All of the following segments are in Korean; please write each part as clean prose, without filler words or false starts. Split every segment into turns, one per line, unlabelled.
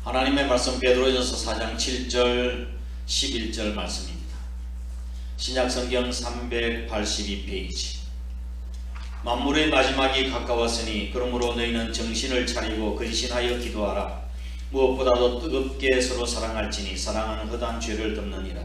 하나님의 말씀 베드로전서 4장 7절 11절 말씀입니다. 신약성경 382페이지. 만물의 마지막이 가까웠으니 그러므로 너희는 정신을 차리고 근신하여 기도하라. 무엇보다도 뜨겁게 서로 사랑할지니 사랑은 허다한 죄를 덮느니라.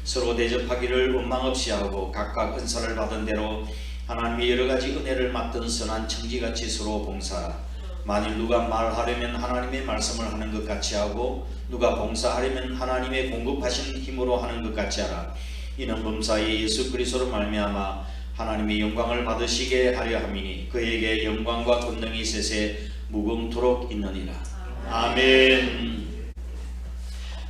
서로 대접하기를 원망 없이 하고 각각 은사를 받은 대로 하나님의 여러가지 은혜를 맡은 선한 청지같이 서로 봉사하라. 만일 누가 말하려면 하나님의 말씀을 하는 것 같이 하고 누가 봉사하려면 하나님의 공급하신 힘으로 하는 것 같이 하라. 이는 범사에 예수 그리스도로 말미암아 하나님의 영광을 받으시게 하려 함이니 그에게 영광과 권능이 세세 무궁토록 있느니라. 아멘.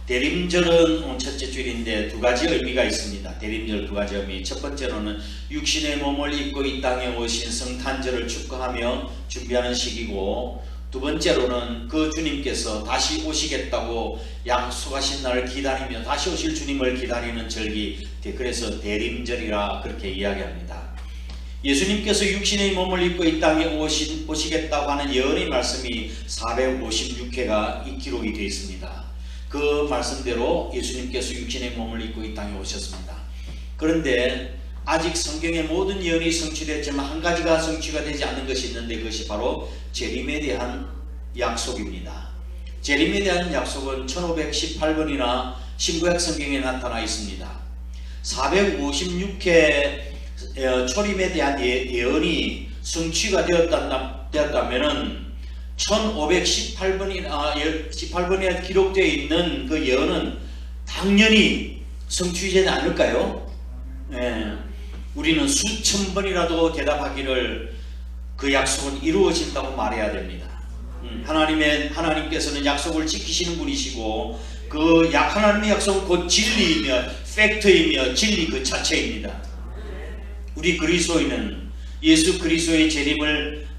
대림절은 첫째 줄인데 두 가지 의미가 있습니다. 대림절 두 가지 의미. 첫 번째로는 육신의 몸을 입고 이 땅에 오신 성탄절을 축하하며 준비하는 시기고, 두 번째로는 그 주님께서 다시 오시겠다고 약속하신 날을 기다리며 다시 오실 주님을 기다리는 절기, 그래서 대림절이라 그렇게 이야기합니다. 예수님께서 육신의 몸을 입고 이 땅에 오시겠다고 하는 예언의 말씀이 456회가 기록이 되어 있습니다. 그 말씀대로 예수님께서 육신의 몸을 입고 이 땅에 오셨습니다. 그런데 아직 성경의 모든 예언이 성취됐지만 한 가지가 성취가 되지 않는 것이 있는데 그것이 바로 재림에 대한 약속입니다. 재림에 대한 약속은 1518번이나 신구약 성경에 나타나 있습니다. 456회 초림에 대한 예언이 성취가 되었다면 1518번에 기록되어 있는 그 예언은 당연히 성취되지 않을까요? 우리는 수천 번이라도 대답하기를 그 약속은 이루어진다고 말해야 됩니다. 하나님께서는 약속을 지키시는 분이시고 그 하나님의 약속은 곧 진리이며 팩트이며 진리 그 자체입니다. 우리 그리스도인은 예수 그리스도의 재림을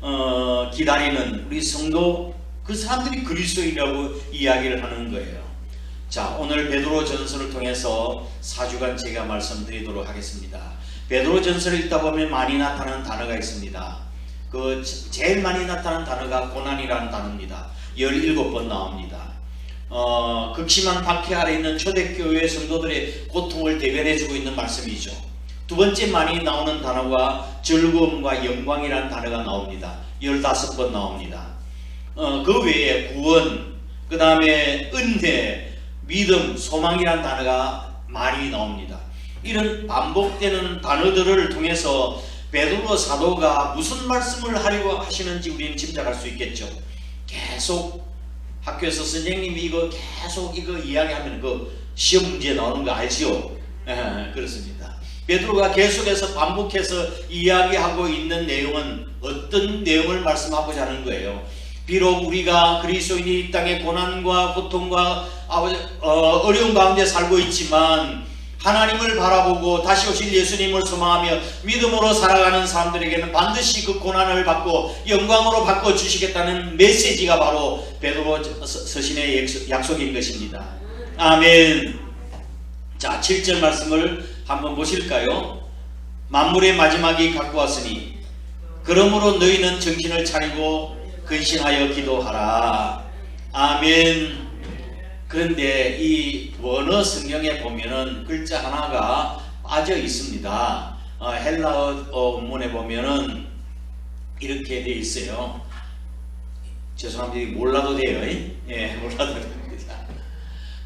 기다리는 우리 성도, 그 사람들이 그리스도인이라고 이야기를 하는 거예요. 자, 오늘 베드로 전서를 통해서 4주간 제가 말씀드리도록 하겠습니다. 베드로 전서를 읽다 보면 많이 나타나는 단어가 있습니다. 그 제일 많이 나타나는 단어가 고난이라는 단어입니다. 17번 나옵니다. 극심한 박해 아래 있는 초대교회 성도들의 고통을 대변해주고 있는 말씀이죠. 두 번째 많이 나오는 단어가 즐거움과 영광이라는 단어가 나옵니다. 15번 나옵니다. 그 외에 구원, 그 다음에 은혜, 믿음, 소망이라는 단어가 많이 나옵니다. 이런 반복되는 단어들을 통해서 베드로 사도가 무슨 말씀을 하려고 하시는지 우리는 짐작할 수 있겠죠. 계속 학교에서 선생님이 계속 이거 이야기하면 그 시험 문제 나오는 거 알지요? 그렇습니다. 베드로가 계속해서 반복해서 이야기하고 있는 내용은 어떤 내용을 말씀하고자 하는 거예요. 비록 우리가 그리스도인이 이 땅의 고난과 고통과 어려운 가운데 살고 있지만 하나님을 바라보고 다시 오실 예수님을 소망하며 믿음으로 살아가는 사람들에게는 반드시 그 고난을 받고 영광으로 바꿔주시겠다는 메시지가 바로 베드로 서신의 약속인 것입니다. 아멘. 자, 7절 말씀을 한번 보실까요? 만물의 마지막이 가까웠으니 그러므로 너희는 정신을 차리고 근신하여 기도하라. 아멘. 그런데 이 원어 성경에 보면은 글자 하나가 빠져 있습니다. 헬라어 원문에 보면은 이렇게 되어 있어요. 죄송합니다. 몰라도 돼요. 몰라도 됩니다.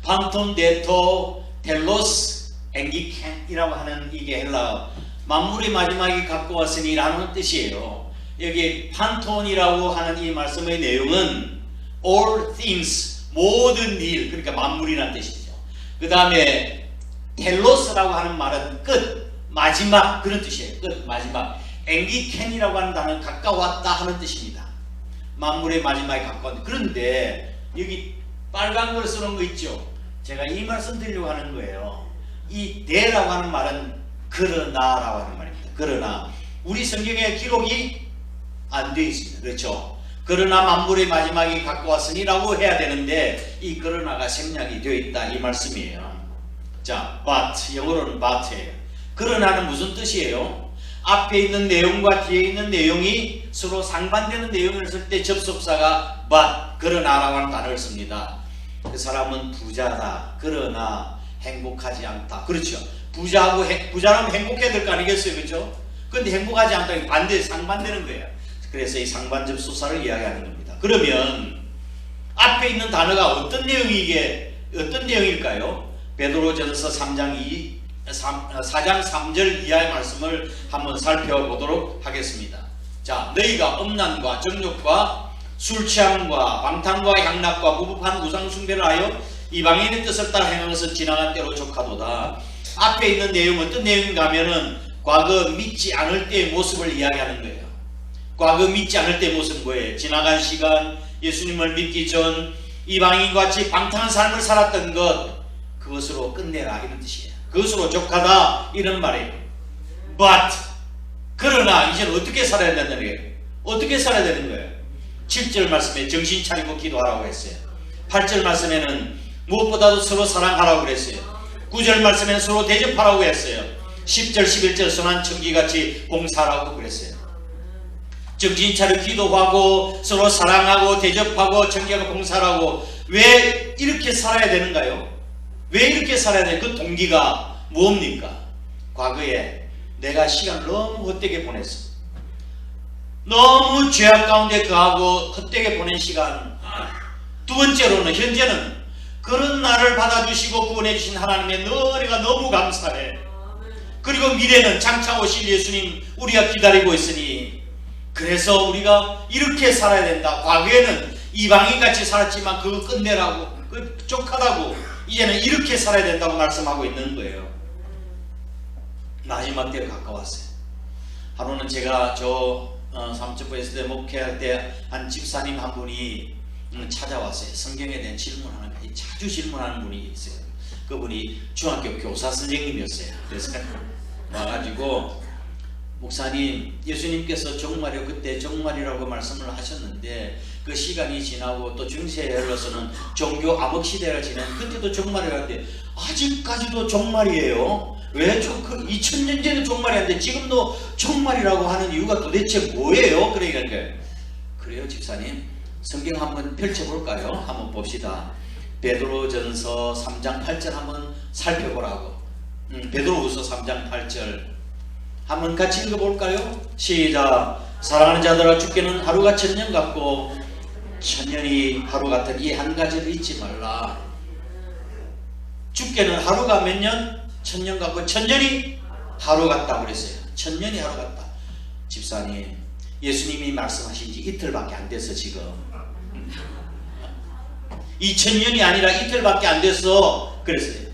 판톤 데토 텔로스 앵기켄이라고 하는 이게 헬라어, 만물의 마지막이 가까웠으니 라는 뜻이에요. 여기 판톤이라고 하는 이 말씀의 내용은 all things, 모든 일, 그러니까 만물이라는 뜻이죠. 그 다음에 텔로스라고 하는 말은 끝, 마지막, 그런 뜻이에요. 끝, 마지막. 앵기켄이라고 하는 단어는 가까웠다 하는 뜻입니다. 만물의 마지막이 가까웠다. 그런데 여기 빨간 걸 쓰는 거 있죠. 제가 이 말씀 드리려고 하는 거예요. 이 대라고 하는 말은 그러나라고 하는 말입니다. 그러나 우리 성경에 기록이 안 되어 있습니다. 그렇죠? 그러나 만물의 마지막이 가까웠으니 라고 해야 되는데 이 그러나가 생략이 되어 있다 이 말씀이에요. 자, but, 영어로는 but예요. 그러나는 무슨 뜻이에요? 앞에 있는 내용과 뒤에 있는 내용이 서로 상반되는 내용을 쓸 때 접속사가 but, 그러나라고 하는 단어를 씁니다. 그 사람은 부자다. 그러나 행복하지 않다. 그렇죠. 부자라면 행복해야 될 거 아니겠어요? 그렇죠? 근데 행복하지 않다. 반대, 상반되는 거예요. 그래서 이 상반적 수사를 이야기하는 겁니다. 그러면 앞에 있는 단어가 어떤 내용일까요? 베드로전서 4장 3절 이하의 말씀을 한번 살펴보도록 하겠습니다. 자, 너희가 음란과 정욕과 술 취함과 방탕과 향락과 무법한 우상 숭배를 하여 이방인의 뜻을 따라 행한 것은 지나간 때로 족하도다. 앞에 있는 내용 어떤 내용인가 하면은 과거 믿지 않을 때의 모습을 이야기하는 거예요. 과거 믿지 않을 때의 모습은 뭐예요? 지나간 시간, 예수님을 믿기 전 이방인같이 방탕한 삶을 살았던 것, 그것으로 끝내라 이런 뜻이에요. 그것으로 족하다 이런 말이에요. But 그러나 이제는 어떻게 살아야 된다는 거예요? 어떻게 살아야 되는 거예요? 7절 말씀에 정신 차리고 기도하라고 했어요. 8절 말씀에는 무엇보다도 서로 사랑하라고 그랬어요. 9절 말씀에는 서로 대접하라고 했어요. 10절 11절 선한 청기같이 봉사하라고 그랬어요. 정신 차려 기도하고 서로 사랑하고 대접하고 청기하고 봉사하라고. 왜 이렇게 살아야 되는가요? 왜 이렇게 살아야 돼? 그 동기가 뭡니까? 과거에 내가 시간을 너무 헛되게 보냈어. 너무 죄악 가운데 거하고 헛되게 보낸 시간. 두 번째로는 현재는 그런 나를 받아주시고 구원해주신 하나님의 은혜가 너무 감사해. 그리고 미래는 장차 오실 예수님 우리가 기다리고 있으니 그래서 우리가 이렇게 살아야 된다. 과거에는 이방인같이 살았지만 그거 끝내라고, 그 족하다고, 이제는 이렇게 살아야 된다고 말씀하고 있는 거예요. 마지막 때가 가까웠어요. 하루는 제가 삼천포 있을 때 목회할 때 한 집사님 한 분이 찾아왔어요. 성경에 대한 질문하는 거, 자주 질문하는 분이 있어요. 그분이 중학교 교사 선생님이었어요. 그래서 와가지고 목사님, 예수님께서 정말이요, 그때 정말이라고 말씀을 하셨는데 그 시간이 지나고 또 중세에 흘러서는 종교 암흑 시대를 지낸 그때도 정말이라는데 아직까지도 정말이에요. 왜 2000년 전에 종말이었는데 지금도 종말이라고 하는 이유가 도대체 뭐예요? 그러니까 그래요 집사님, 성경 한번 펼쳐볼까요? 한번 봅시다. 베드로전서 3장 8절 한번 살펴보라고. 베드로후서 3장 8절 한번 같이 읽어볼까요? 시작. 사랑하는 자들아, 주께는 하루가 천년 같고 천년이 하루 같은 이 한 가지를 잊지 말라. 주께는 하루가 몇 년? 천년 같고 천년이 하루 같다고 그랬어요. 천년이 하루 같다. 집사님, 예수님이 말씀하신 지 이틀밖에 안 됐어. 지금 2000년이 아니라 이틀밖에 안 됐어 그랬어요.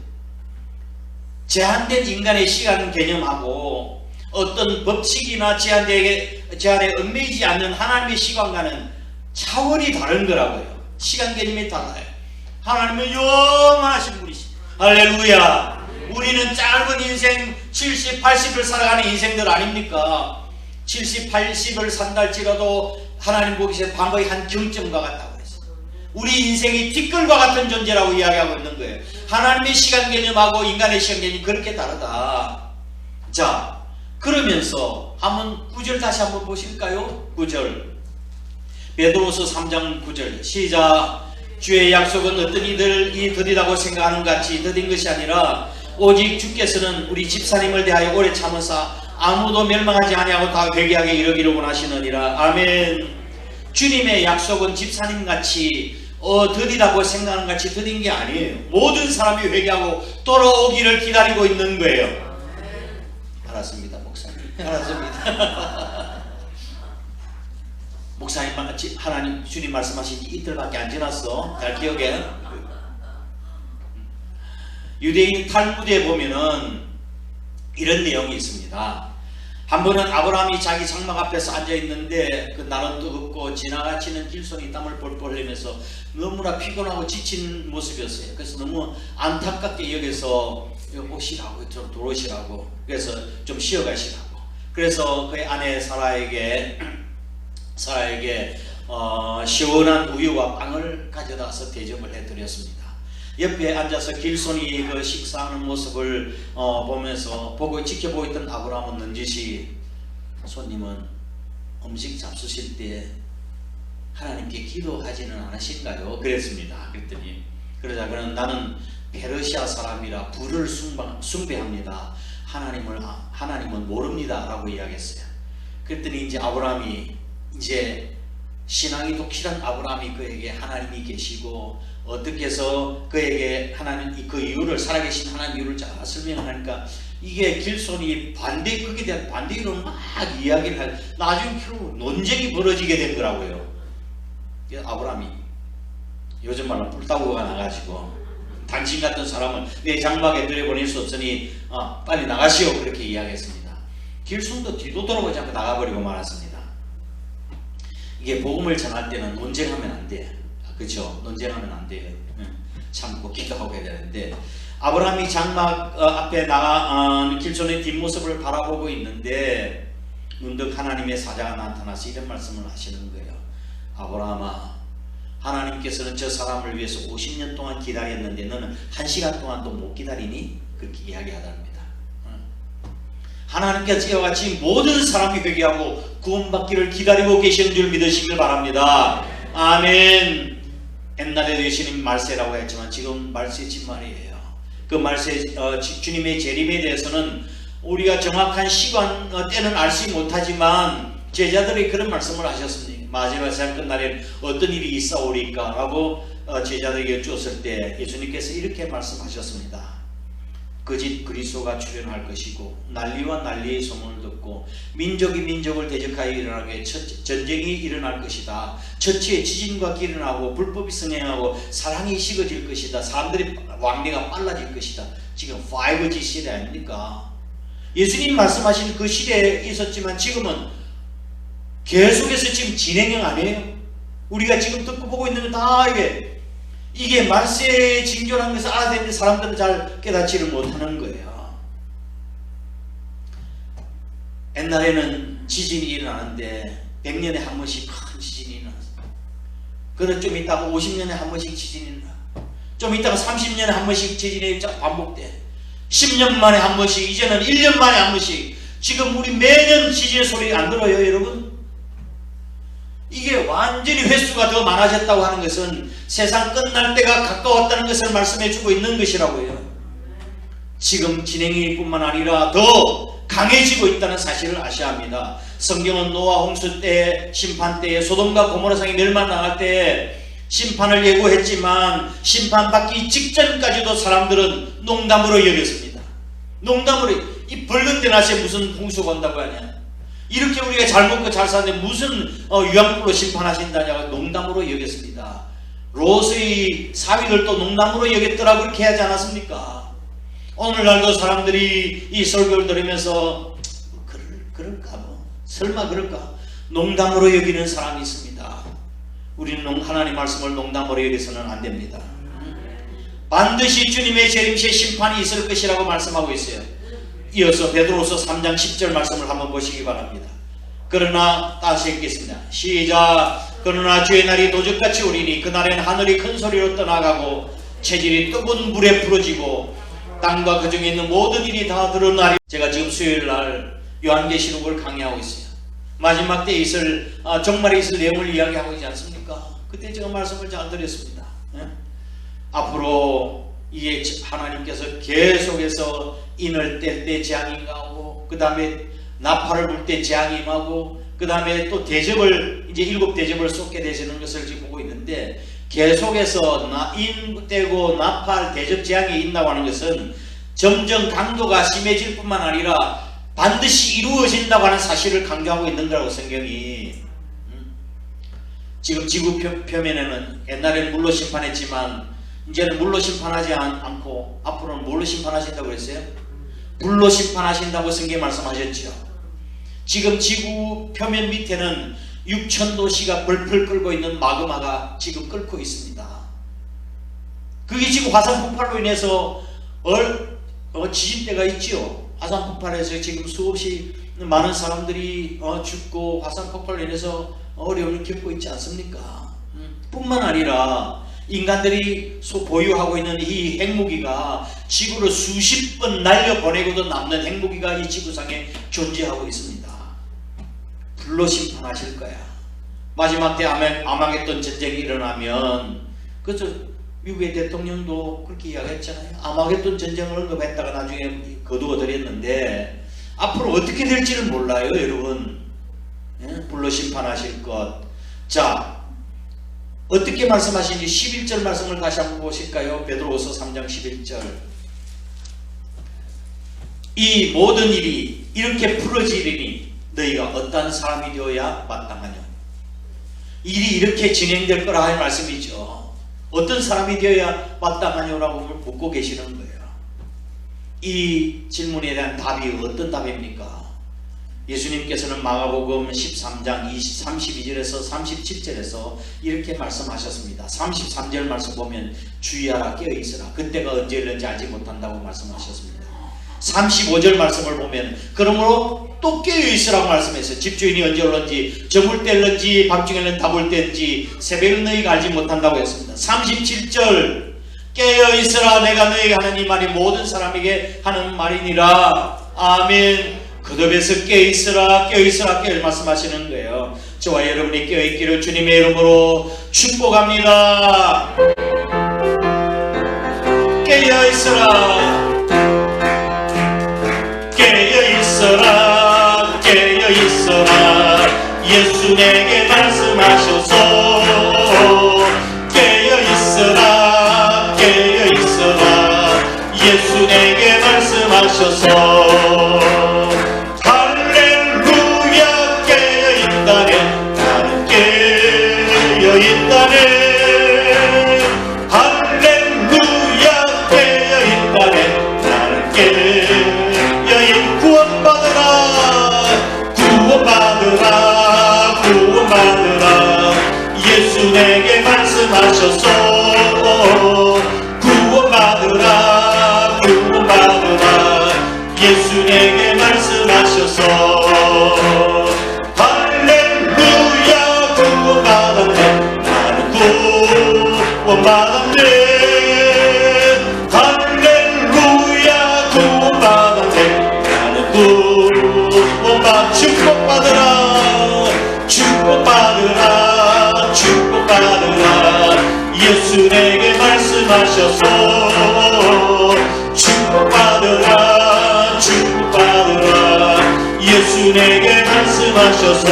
제한된 인간의 시간 개념하고 어떤 법칙이나 제한에 얽매이지 않는 하나님의 시간과는 차원이 다른 거라고요. 시간 개념이 달라요. 하나님은 영원하신 분이시. 할렐루야. 우리는 짧은 인생 70, 80을 살아가는 인생들 아닙니까? 70, 80을 산달지라도 하나님 보기에 방법이 한 경점과 같다고 그랬어요. 우리 인생이 티끌과 같은 존재라고 이야기하고 있는 거예요. 하나님의 시간 개념하고 인간의 시간 개념이 그렇게 다르다. 자, 그러면서 한번 9절 다시 한번 보실까요? 9절 베드로서 3장 9절 시작. 주의 약속은 어떤 이들이 더디다고 생각하는 것 같이 더딘 것이 아니라 오직 주께서는 우리 집사님을 대하여 오래 참으사 아무도 멸망하지 아니하고 다 회개하게 이르기를 원하시느니라. 아멘. 주님의 약속은 집사님같이 더디다고 생각하는 것 같이 더딘 게 아니에요. 모든 사람이 회개하고 돌아오기를 기다리고 있는 거예요. 알았습니다, 목사님. 알았습니다. 목사님, 하나님 주님 말씀하신 지 이틀밖에 안 지났어. 잘 기억해. 유대인 탈무드에 보면은 이런 내용이 있습니다. 한 번은 아브라함이 자기 장막 앞에서 앉아 있는데 그 날은 뜨겁고 지나가치는 길손이 땀을 뻘뻘 흘리면서 너무나 피곤하고 지친 모습이었어요. 그래서 너무 안타깝게 여기서 오시라고, 좀 들어오시라고, 그래서 좀 쉬어가시라고. 그래서 그의 아내 사라에게 시원한 우유와 빵을 가져다서 대접을 해드렸습니다. 옆에 앉아서 길손이 그 식사하는 모습을 보고 지켜보고 있던 아브라함은 넌지시 손님은 음식 잡수실 때 하나님께 기도하지는 않으신가요? 그랬습니다. 그랬더니 그러자 그는 나는 페르시아 사람이라 불을 숭배합니다. 하나님은 모릅니다 라고 이야기했어요. 그랬더니 이제 아브라함이 이제 신앙이 독실한 아브라함이 그에게 하나님이 계시고 어떻게 해서 그에게 하나님 그 이유를 살아계신 하나님 이유를 잘 설명하니까 이게 길손이 거기에 대한 반대 이유로 막 이야기를 할 나중에 결국 논쟁이 벌어지게 된 거라고요. 아브라함이 요즘 말로 불타고가 나가지고 당신 같은 사람은 내 장막에 들여보낼 수 없으니 빨리 나가시오 그렇게 이야기했습니다. 길손도 뒤도 돌아보지 않고 나가버리고 말았습니다. 이게 복음을 전할 때는 논쟁하면 안 돼. 그렇죠? 논쟁하면 안 돼요. 참고 기도하고 해야 되는데 아브라함이 장막 앞에 나가 길손의 뒷모습을 바라보고 있는데 문득 하나님의 사자가 나타나서 이런 말씀을 하시는 거예요. 아브라함아, 하나님께서는 저 사람을 위해서 50년 동안 기다렸는데 너는 1시간 동안도 못 기다리니? 그렇게 이야기하답니다. 하나님께서 이와 같이 모든 사람이 회개하고 구원받기를 기다리고 계시는 줄 믿으시길 바랍니다. 아멘. 옛날에도 예수님 말세라고 했지만 지금 말세 진말이에요. 그 말세 주님의 재림에 대해서는 우리가 정확한 시간 때는 알지 못하지만 제자들이 그런 말씀을 하셨습니다. 마지막 세상 끝날엔 어떤 일이 있어오리까 라고 제자들에게 여쭈었을 때 예수님께서 이렇게 말씀하셨습니다. 거짓 그리스도가 출현할 것이고 난리와 난리의 소문을 듣고 민족이 민족을 대적하여 일어나게 전쟁이 일어날 것이다. 처치에 지진과 길이 나고 불법이 성행하고 사랑이 식어질 것이다. 사람들의 왕래가 빨라질 것이다. 지금 5G 시대 아닙니까? 예수님 말씀하신 그 시대에 있었지만 지금은 계속해서 지금 진행형 아니에요? 우리가 지금 듣고 보고 있는 건 다 이게 말세의 징조라는 것을 알아야 되는데 사람들은 잘 깨닫지를 못하는 거예요. 옛날에는 지진이 일어나는데 100년에 한 번씩 큰 지진이 일어났어요. 그는 좀 있다가 50년에 한 번씩 지진이 일어나. 좀 있다가 30년에 한 번씩 지진이 반복돼. 10년 만에 한 번씩, 이제는 1년 만에 한 번씩. 지금 우리 매년 지진 소리 안 들어요, 여러분? 이게 완전히 횟수가 더 많아졌다고 하는 것은 세상 끝날 때가 가까웠다는 것을 말씀해 주고 있는 것이라고요. 지금 진행일 뿐만 아니라 더 강해지고 있다는 사실을 아셔야 합니다. 성경은 노아 홍수 때, 심판 때에 소돔과 고모라 성이 멸망당할 때 심판을 예고했지만 심판받기 직전까지도 사람들은 농담으로 여겼습니다. 농담으로, 이 벌건대 낮에 무슨 홍수가 온다고 하냐, 이렇게 우리가 잘 먹고 잘 사는데 무슨 유황불로 심판하신다냐고 농담으로 여겼습니다. 롯의 사위들도 농담으로 여겼더라고 그렇게 하지 않았습니까? 오늘날도 사람들이 이 설교를 들으면서 그럴까 뭐 설마 그럴까 농담으로 여기는 사람이 있습니다. 우리는 하나님 말씀을 농담으로 여기서는 안 됩니다. 반드시 주님의 재림 시에 심판이 있을 것이라고 말씀하고 있어요. 이어서 베드로서 3장 10절 말씀을 한번 보시기 바랍니다. 그러나 다시 읽겠습니다. 시작. 그러나 주의 날이 도적같이 오리니 그날엔 하늘이 큰 소리로 떠나가고 체질이 뜨거운 물에 풀어지고 땅과 그 중에 있는 모든 일이 다 드러나리. 제가 지금 수요일날 요한계시록을 강의하고 있어요. 마지막 때에 있을 정말에 있을 내용을 이야기하고 있지 않습니까? 그때 제가 말씀을 잘 드렸습니다. 앞으로 이게 하나님께서 계속해서 인을 뗄 때 재앙이 임하고 그 다음에 나팔을 불 때 재앙이 임하고 그 다음에 또 대접을 이제 7 대접을 쏟게 되시는 것을 지금 보고 있는데 계속해서 인 떼고 나팔 대접 재앙이 있다고 하는 것은 점점 강도가 심해질 뿐만 아니라 반드시 이루어진다고 하는 사실을 강조하고 있는 거라고 성경이. 지금 지구 표면에는 옛날에는 물로 심판했지만 이제는 물로 심판하지 않고 앞으로는 뭘로 심판하신다고 그랬어요? 불로 심판하신다고 성경에 말씀하셨죠. 지금 지구 표면 밑에는 6,000도씨가 벌펄 끓고 있는 마그마가 지금 끓고 있습니다. 그게 지금 화산 폭발로 인해서 지진대가 있죠. 화산 폭발에서 지금 수없이 많은 사람들이 죽고 화산 폭발로 인해서 어려움을 겪고 있지 않습니까? 뿐만 아니라 인간들이 보유하고 있는 이 핵무기가 지구를 수십 번 날려보내고도 남는 핵무기가 이 지구상에 존재하고 있습니다. 불로 심판하실 거야. 마지막 때 아마겟돈 전쟁이 일어나면 그죠? 미국의 대통령도 그렇게 이야기했잖아요. 아마겟돈 전쟁을 언급했다가 나중에 거두어드렸는데 앞으로 어떻게 될지는 몰라요, 여러분. 예? 불로 심판하실 것. 자, 어떻게 말씀하시는지 11절 말씀을 다시 한번 보실까요? 베드로후서 3장 11절. 이 모든 일이 이렇게 풀어지리니 너희가 어떠한 사람이 되어야 마땅하냐. 일이 이렇게 진행될 거라 할 말씀이죠. 어떤 사람이 되어야 마땅하냐라고 묻고 계시는 거예요. 이 질문에 대한 답이 어떤 답입니까? 예수님께서는 마가복음 13장 32절에서 37절에서 이렇게 말씀하셨습니다. 33절 말씀 보면 주의하라, 깨어있으라. 그때가 언제 일는지 알지 못한다고 말씀하셨습니다. 35절 말씀을 보면 그러므로 또 깨어있으라고 말씀했어요. 집주인이 언제 올는지, 저물 때일는지, 밤중에는 다볼 때인지, 새벽은 너희가 알지 못한다고 했습니다. 37절 깨어있으라, 내가 너희가 하는 이 말이 모든 사람에게 하는 말이니라. 아멘. 거듭에서 깨어있으라, 깨어있으라, 깨어 말씀하시는 거예요. 저와 여러분이 깨어있기를 주님의 이름으로 축복합니다. 깨어있으라, 깨어있어라, 깨어있어라. 예수 내게 말씀하셔서 깨어있어라, 깨어있어라. 예수 내게 말씀하셔서 할렐루야. 깨어있다네, 나는 깨어있다네. 할렐루야. 깨어있다네, 나는 구원받으라, 구원받으라, 구원받으라. 예수 내게 말씀하셔서 구원받으라, 구원받으라. 예수 내게 말씀하셔서 할렐루야. 구원받았네, 나는 구원받았네. 할렐루야. 구원받았네, 나는 축복받으라, 축복받으라, 축복받으라. 예수 내게 말씀하셔서 축복받으라, 축복받으라. 예수 내게 말씀하셔서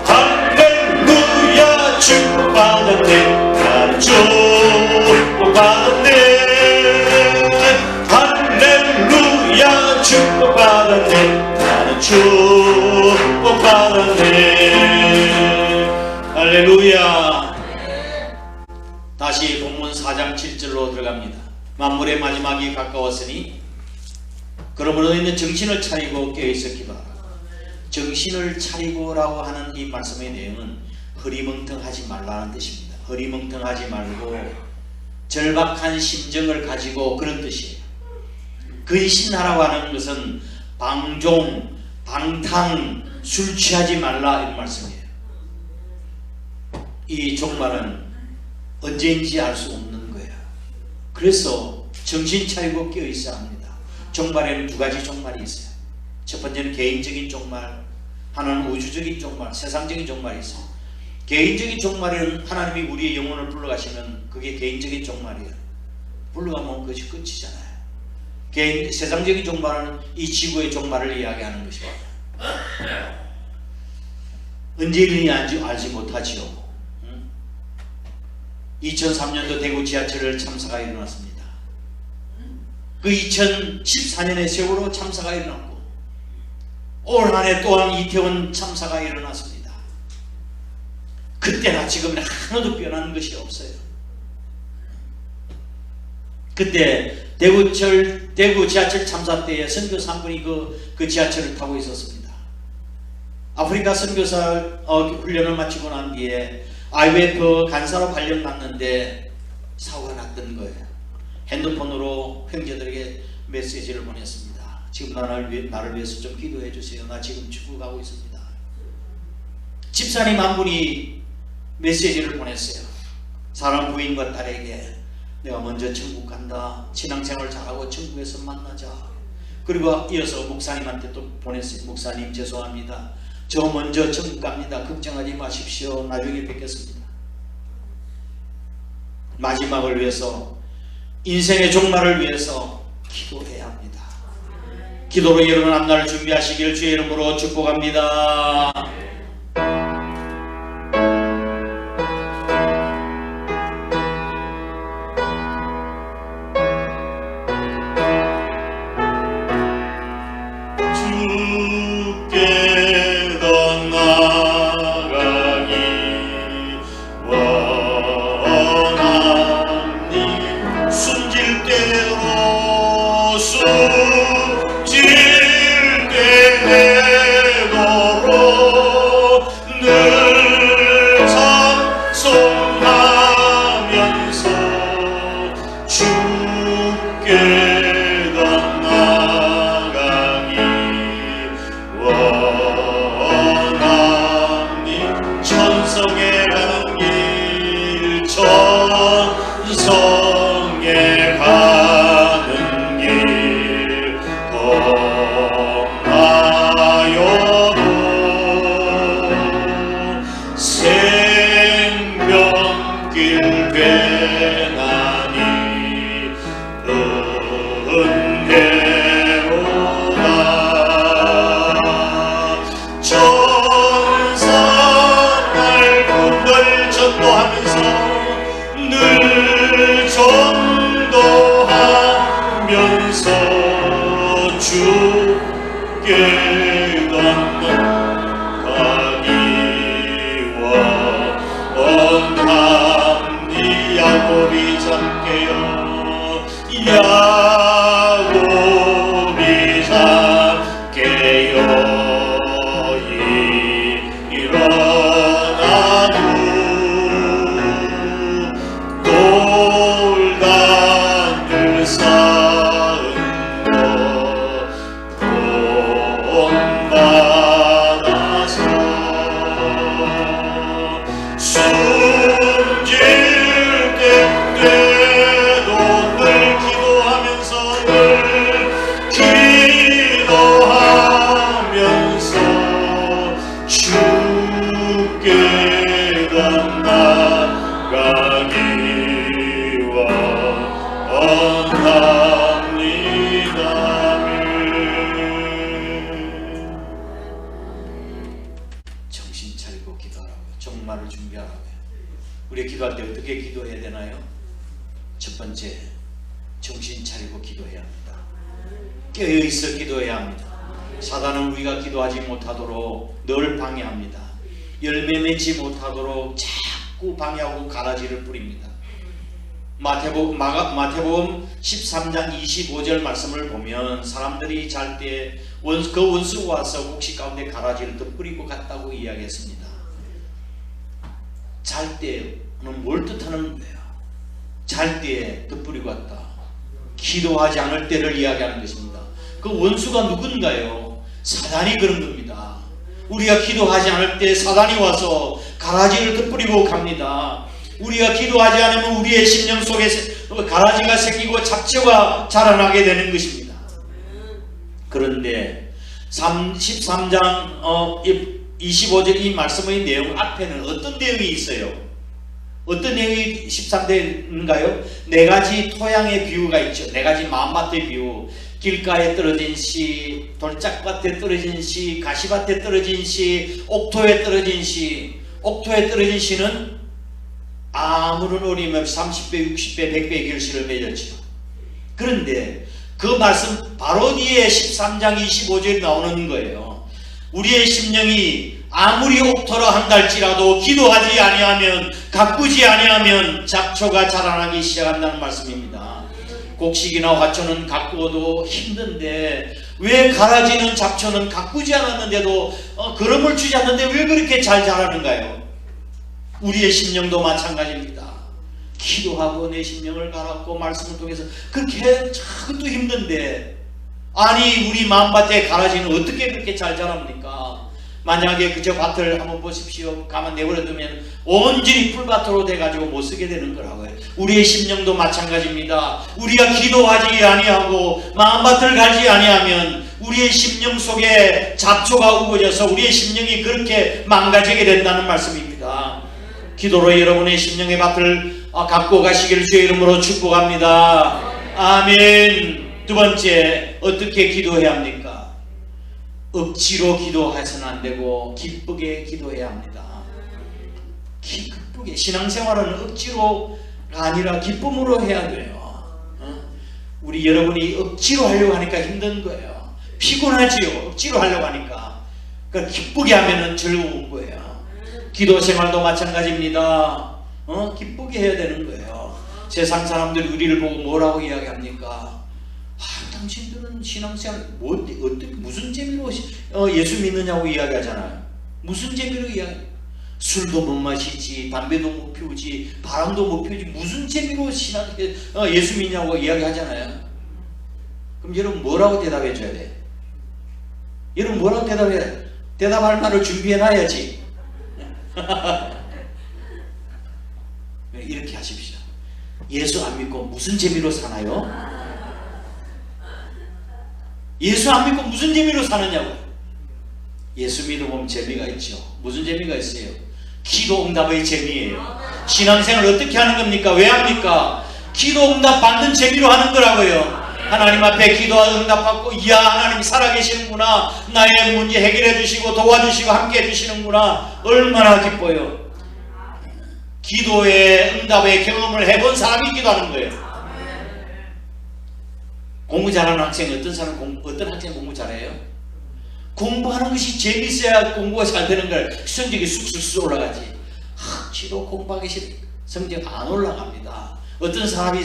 할렐루야. 축복받았네, 나는 축복받았네. 할렐루야. 축복받았네, 나는 축복받았네. 할렐루야. 다시 본문 4장 7절로 들어갑니다. 만물의 마지막이 가까웠으니 그러므로 너희는 정신을 차리고 깨어있었기 바랍니다. 정신을 차리고라고 하는 이 말씀의 내용은 흐리멍텅하지 말라는 뜻입니다. 흐리멍텅하지 말고 절박한 심정을 가지고, 그런 뜻이에요. 근신하라고 하는 것은 방종, 방탕, 술 취하지 말라, 이런 말씀이에요. 이 종말은 언제인지 알 수 없는 거예요. 그래서 정신 차리고 깨어 있어야 합니다. 종말에는 두 가지 종말이 있어요. 첫 번째는 개인적인 종말, 하나는 우주적인 종말, 세상적인 종말이 있어요. 개인적인 종말에는 하나님이 우리의 영혼을 불러가시면 그게 개인적인 종말이에요. 불러가면 그것이 끝이잖아요. 세상적인 종말은 이 지구의 종말을 이야기하는 것입니다. 언제 일어날지 알지 못하지요. 2003년도 대구 지하철 참사가 일어났습니다. 그 2014년에 세월호 참사가 일어났고, 올 한해 또한 이태원 참사가 일어났습니다. 그때나 지금이나 하나도 변하는 것이 없어요. 그때 대구 지하철 참사 때에 선교사 한 분이 그 지하철을 타고 있었습니다. 아프리카 선교사 훈련을 마치고 난 뒤에 IMF 간사로 발령났는데 사고가 났던 거예요. 핸드폰으로 형제들에게 메시지를 보냈습니다. 지금 나를 위해서 좀 기도해 주세요. 나 지금 죽어가고 있습니다. 집사님 한 분이 메시지를 보냈어요. 사람 부인과 딸에게 내가 먼저 천국 간다. 신앙생활 잘하고 천국에서 만나자. 그리고 이어서 목사님한테 또 보냈어요. 목사님 죄송합니다. 저 먼저 천국 갑니다. 걱정하지 마십시오. 나중에 뵙겠습니다. 마지막을 위해서, 인생의 종말을 위해서 기도해야 합니다. 기도로 여러분 앞날을 준비하시길 주의 이름으로 축복합니다. 정신 차리고 기도하라고요. 종말을 준비하라고요. 우리 기도할 때 어떻게 기도해야 되나요? 첫 번째, 정신 차리고 기도해야 합니다. 깨어있어 기도해야 합니다. 사단은 우리가 기도하지 못하도록 늘 방해합니다. 열매 맺지 못하도록 자꾸 방해하고 가라지를 뿌립니다. 마태복음 13장 25절 말씀을 보면 사람들이 잘 때 그 원수가 와서 혹시 가운데 가라지를 더 뿌리고 갔다고 이야기했습니다. 잘 때는 뭘 뜻하는 거예요? 잘 때에 더 뿌리고 갔다. 기도하지 않을 때를 이야기하는 것입니다. 그 원수가 누군가요? 사단이 그런 겁니다. 우리가 기도하지 않을 때 사단이 와서 가라지를 더 뿌리고 갑니다. 우리가 기도하지 않으면 우리의 심령 속에 가라지가 생기고 잡초가 자라나게 되는 것입니다. 그런데 13장 25절 이 말씀의 내용 앞에는 어떤 내용이 있어요? 어떤 내용이 13대인가요? 네 가지 토양의 비유가 있죠. 네 가지 마음밭의 비유. 길가에 떨어진 씨, 돌짝밭에 떨어진 씨, 가시밭에 떨어진 씨, 옥토에 떨어진 씨. 옥토에 떨어진 씨는 아무런 어림없이 30배, 60배, 100배의 결실을 맺었죠. 그런데 그 말씀 바로 뒤에 13장 25절이 나오는 거예요. 우리의 심령이 아무리 옥토라 한달지라도 기도하지 아니하면, 가꾸지 아니하면 잡초가 자라나기 시작한다는 말씀입니다. 곡식이나 화초는 가꾸어도 힘든데 왜 가라지는 잡초는 가꾸지 않았는데도 거름을 주지 않는데 왜 그렇게 잘 자라는가요? 우리의 심령도 마찬가지입니다. 기도하고 내 심령을 갈았고 말씀을 통해서 그렇게 그것도 힘든데, 아니 우리 마음밭에 가라지는 어떻게 그렇게 잘 자랍니까? 만약에 그저 밭을 한번 보십시오. 가만 내버려두면 온전히 풀밭으로 돼가지고 못 쓰게 되는 거라고요. 우리의 심령도 마찬가지입니다. 우리가 기도하지 아니하고 마음밭을 갈지 아니하면 우리의 심령 속에 잡초가 우거져서 우리의 심령이 그렇게 망가지게 된다는 말씀입니다. 기도로 여러분의 심령의 밭을 갖고 가시기를 주의 이름으로 축복합니다. 아멘. 두 번째, 어떻게 기도해야 합니까? 억지로 기도해서는 안 되고 기쁘게 기도해야 합니다. 기쁘게. 신앙생활은 억지로가 아니라 기쁨으로 해야 돼요. 우리 여러분이 억지로 하려고 하니까 힘든 거예요. 피곤하지요. 억지로 하려고 하니까. 그러니까 기쁘게 하면은 즐거운 거예요. 기도 생활도 마찬가지입니다. 기쁘게 해야 되는 거예요. 세상 사람들이 우리를 보고 뭐라고 이야기합니까? 당신들은 신앙생활 어떻게 무슨 재미로 예수 믿느냐고 이야기하잖아요. 무슨 재미로 이야기? 술도 못 마시지, 담배도 못 피우지, 바람도 못 피우지, 무슨 재미로 예수 믿냐고 이야기하잖아요. 그럼 여러분 뭐라고 대답해 줘야 돼? 여러분 뭐라고 대답할 말을 준비해 놔야지. 이렇게 하십시오. 예수 안 믿고 무슨 재미로 사나요? 예수 안 믿고 무슨 재미로 사느냐고. 예수 믿어보면 재미가 있죠. 무슨 재미가 있어요? 기도 응답의 재미예요. 신앙생활 어떻게 하는 겁니까? 왜 합니까? 기도 응답 받는 재미로 하는 거라고요. 하나님 앞에 기도와 응답받고, 이야 하나님 살아계시는구나, 나의 문제 해결해 주시고 도와주시고 함께 해주시는구나, 얼마나 기뻐요. 기도의 응답의 경험을 해본 사람이 기도하는 거예요. 공부 잘하는 학생, 어떤 학생 공부 잘해요? 공부하는 것이 재밌어야 공부가 잘 되는 걸 성적이 쑥쑥 올라가지. 지도 공부하기 싫으니까 성적 안 올라갑니다. 어떤 사람이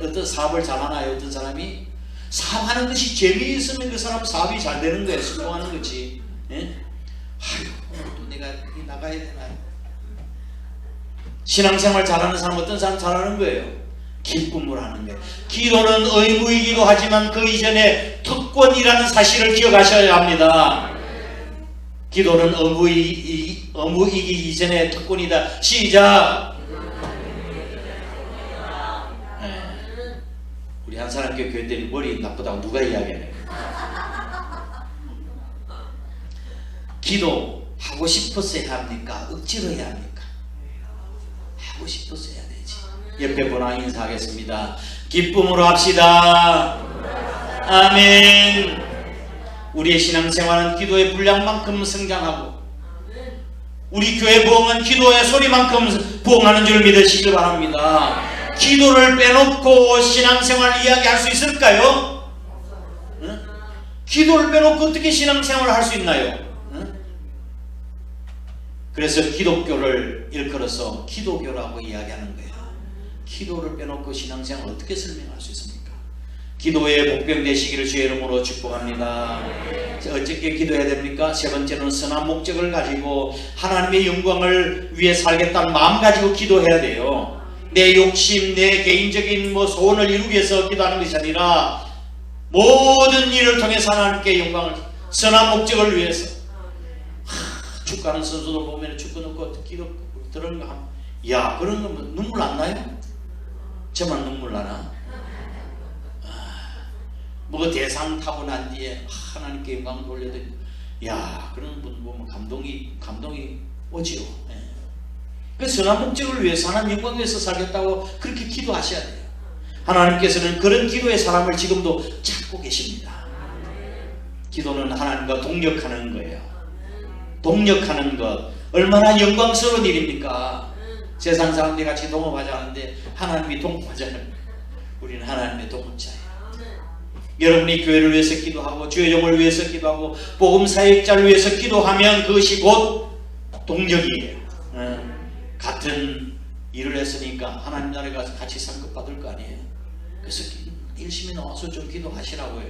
어떤 사업을 잘하나요? 어떤 사람이 사업하는 것이 재미있으면 그 사람 사업이 잘 되는 거예요. 성공하는 거지. 예? 아이고, 또 내가 나가야 되나요? 신앙생활 잘하는 사람, 어떤 사람 잘하는 거예요? 기쁨으로 하는 거예요. 기도는 의무이기도 하지만 그 이전에 특권이라는 사실을 기억하셔야 합니다. 기도는 의무이기 이전에 특권이다. 시작. 우리 한 사람 교회들이 머리 나쁘다고 누가 이야기하네. 기도 하고 싶어서 해야 합니까? 억지로 해야 합니까? 하고 싶어서 해야 되지. 옆에 분랑 인사하겠습니다. 기쁨으로 합시다. 아멘. 우리의 신앙생활은 기도의 분량만큼 성장하고, 우리 교회 부흥은 기도의 소리만큼 부흥하는 줄 믿으시길 바랍니다. 기도를 빼놓고 신앙생활 이야기할 수 있을까요? 응? 기도를 빼놓고 어떻게 신앙생활을 할 수 있나요? 응? 그래서 기독교를 일컬어서 기도교라고 이야기하는 거예요. 기도를 빼놓고 신앙생활을 어떻게 설명할 수 있습니까? 기도의 복병 되시기를 주의 이름으로 축복합니다. 어떻게 기도해야 됩니까? 세 번째는 선한 목적을 가지고 하나님의 영광을 위해 살겠다는 마음 가지고 기도해야 돼요. 내 욕심, 내 개인적인 소원을 이루기 위해서 기도하는 것이 아니라 모든 일을 통해서 하나님께 영광을, 선한 목적을 위해서. 축구하는 선수들 보면 축구 넣고 기도 들은 거 하면, 야, 그런 거 눈물 안 나요? 저만 눈물 나나? 뭐 대상 타고 난 뒤에 하나님께 영광 돌려야 돼. 야, 그런 분 보면 감동이 오지요. 그 선한 목적을 위해서, 하나님 영광을 위해서 살겠다고 그렇게 기도하셔야 돼요. 하나님께서는 그런 기도의 사람을 지금도 찾고 계십니다. 기도는 하나님과 동력하는 거예요. 동력하는 것, 얼마나 영광스러운 일입니까? 세상 사람들이 같이 동업하자 하는데 하나님이 동업하잖아요. 우리는 하나님의 동업자예요. 여러분이 교회를 위해서 기도하고 주의 영을 위해서 기도하고 복음 사역자를 위해서 기도하면 그것이 곧 동력이에요. 같은 일을 했으니까 하나님 나라에 가서 같이 상급 받을 거 아니에요. 그래서 열심히 나와서 좀 기도하시라고요.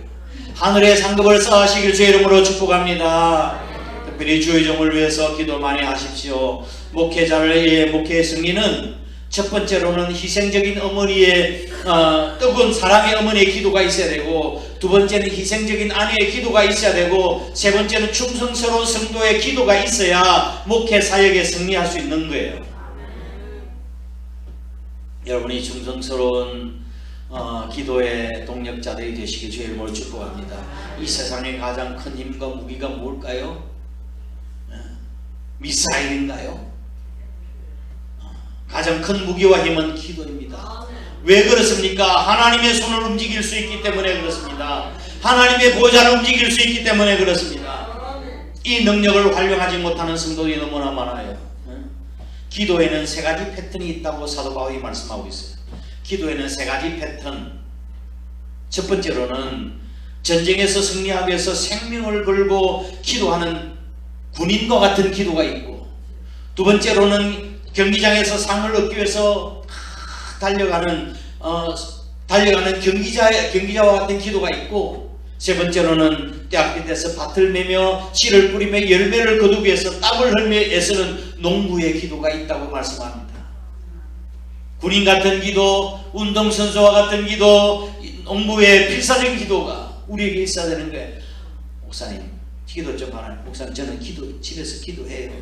하늘의 상급을 쌓으시길 주의 이름으로 축복합니다. 특별히 주의 종을 위해서 기도 많이 하십시오. 목회자의 목회의 승리는 첫 번째로는 희생적인 어머니의 뜨거운 사랑의 어머니의 기도가 있어야 되고, 두 번째는 희생적인 아내의 기도가 있어야 되고, 세 번째는 충성스러운 성도의 기도가 있어야 목회 사역에 승리할 수 있는 거예요. 여러분이 충성스러운 기도의 동력자들이 되시길 주의 이름으로 축복합니다. 이 세상의 가장 큰 힘과 무기가 뭘까요? 미사일인가요? 가장 큰 무기와 힘은 기도입니다. 왜 그렇습니까? 하나님의 손을 움직일 수 있기 때문에 그렇습니다. 하나님의 보좌를 움직일 수 있기 때문에 그렇습니다. 이 능력을 활용하지 못하는 성도들이 너무나 많아요. 기도에는 세 가지 패턴이 있다고 사도 바울이 말씀하고 있어요. 기도에는 세 가지 패턴. 첫 번째로는 전쟁에서 승리하기 위해서 생명을 걸고 기도하는 군인과 같은 기도가 있고, 두 번째로는 경기장에서 상을 얻기 위해서 달려가는 경기자와 같은 기도가 있고, 세 번째로는 떼약볕 에서 밭을 매며 씨를 뿌리며 열매를 거두기 위해서 땀을 흘며 애쓰는 농부의 기도가 있다고 말씀합니다. 군인 같은 기도, 운동선수와 같은 기도, 농부의 필사적인 기도가 우리에게 있어야 되는 거예요. 목사님 기도 좀 하라. 목사님 저는 집에서 기도해요.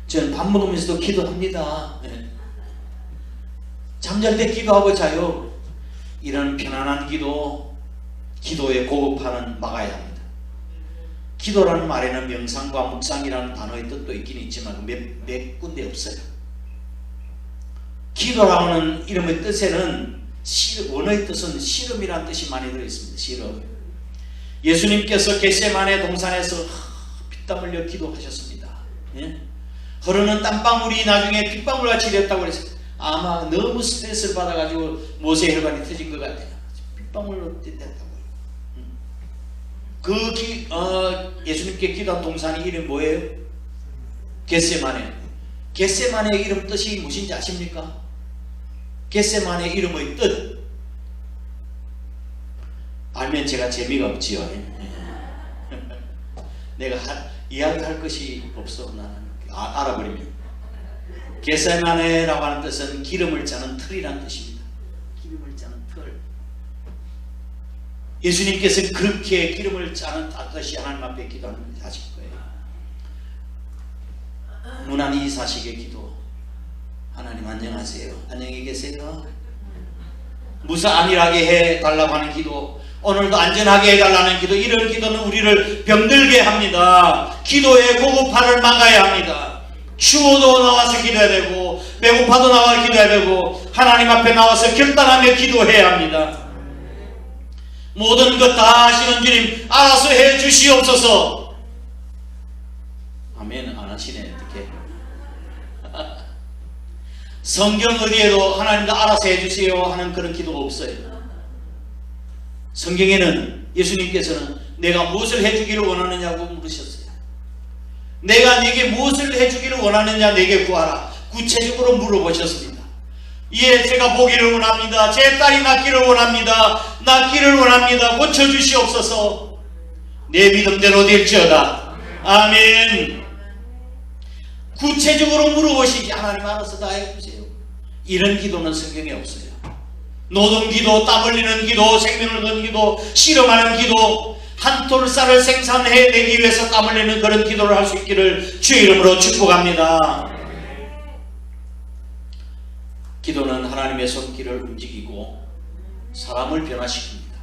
저는 밥 먹으면서도 기도합니다. 네. 잠잘 때 기도하고 자요. 이런 편안한 기도의 고급화는 막아야 합니다. 기도라는 말에는 명상과 묵상이라는 단어의 뜻도 있긴 있지만 몇 군데 없어요. 기도라는 이름의 뜻에는 원어의 뜻은 씨름이라는 뜻이 많이 들어있습니다. 씨름. 예수님께서 겟세마네 동산에서 피땀 흘려 기도하셨습니다. 예? 흐르는 땀방울이 나중에 핏방울같이 됐다고 그랬어요. 아마 너무 스트레스를 받아가지고 모세 혈관이 터진 것 같아요. 핏방울로 됐다고. 예수님께 기도한 동산의 이름이 뭐예요? 겟세마네. 겟세마네의 이름 뜻이 무엇인지 아십니까? 겟세마네 이름의 뜻 알면 제가 재미가 없지요. 내가 이야기할 것이 없어. 나는 알아버리면. 겟세마네라고 하는 뜻은 기름을 짜는 틀이라는 뜻입니다. 기름을 짜는 틀. 예수님께서 그렇게 기름을 짜는 뜻이 하나님 앞에 기도하실 거예요. 무난히 사식의 기도. 하나님 안녕하세요. 안녕히 계세요. 무사 안일하게 해달라고 하는 기도, 오늘도 안전하게 해달라는 기도, 이런 기도는 우리를 병들게 합니다. 기도의 고급화를 막아야 합니다. 추워도 나와서 기도해야 되고, 배고파도 나와 기도해야 되고, 하나님 앞에 나와서 결단하며 기도해야 합니다. 모든 것 다 하시는 주님 알아서 해 주시옵소서. 아멘. 안 하시네. 어떻게? 성경 어디에도 하나님도 알아서 해주세요 하는 그런 기도가 없어요. 성경에는 예수님께서는 내가 무엇을 해주기를 원하느냐고 물으셨어요. 내가 네게 무엇을 해주기를 원하느냐 내게 구하라. 구체적으로 물어보셨습니다. 예, 제가 보기를 원합니다. 제 딸이 낫기를 원합니다. 낫기를 원합니다. 고쳐주시옵소서. 내 믿음대로 될지어다. 아멘. 구체적으로 물어보시지 하나님 알아서 다 해주세요. 이런 기도는 성경에 없어요. 노동기도, 땀 흘리는 기도, 생명을 거는 기도, 실험하는 기도, 한 톨 쌀을 생산해내기 위해서 땀 흘리는 그런 기도를 할 수 있기를 주의 이름으로 축복합니다. 기도는 하나님의 손길을 움직이고 사람을 변화시킵니다.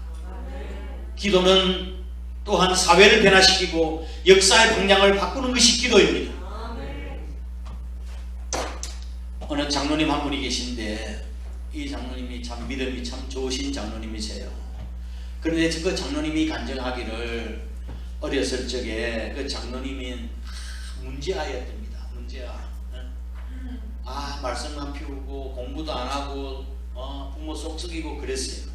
기도는 또한 사회를 변화시키고 역사의 방향을 바꾸는 것이 기도입니다. 어느 장로님 한 분이 계신데 이 장로님이 참 믿음이 참 좋으신 장로님이세요. 그런데 그 장로님이 간증하기를 어렸을 적에 그 장로님이 문제아였답니다. 문제아. 말씀만 피우고 공부도 안 하고 부모 쏙썩이고 그랬어요.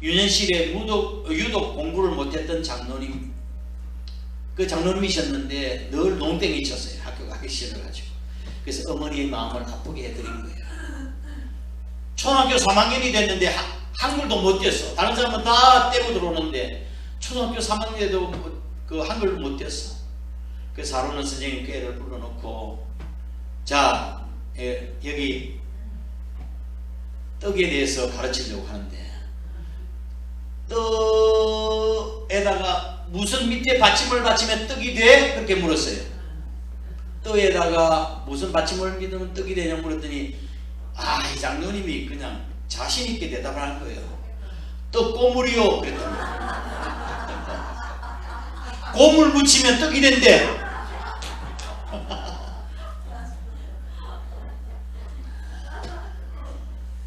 유년시에 유독 공부를 못했던 장로님, 그 장로님이셨는데 늘 농땡이 쳤어요. 학교 가기 싫어가지고. 그래서 어머니의 마음을 아프게 해드린 거예요. 초등학교 3학년이 됐는데 한글도 못 뗐어. 다른 사람은 다 떼고 들어오는데 초등학교 3학년에도 그 한글도 못 뗐어. 그래서 하루는 선생님께 애를 불러놓고, 자, 여기 떡에 대해서 가르치려고 하는데, 떡에다가 무슨 밑에 받침을 받치면 떡이 돼? 그렇게 물었어요. 떡에다가 무슨 받침을 믿으면 떡이 되냐 물었더니 이 장로님이 그냥 자신있게 대답을 한 거예요. 떡고물이요 그랬더니 고물 묻히면 떡이 된대.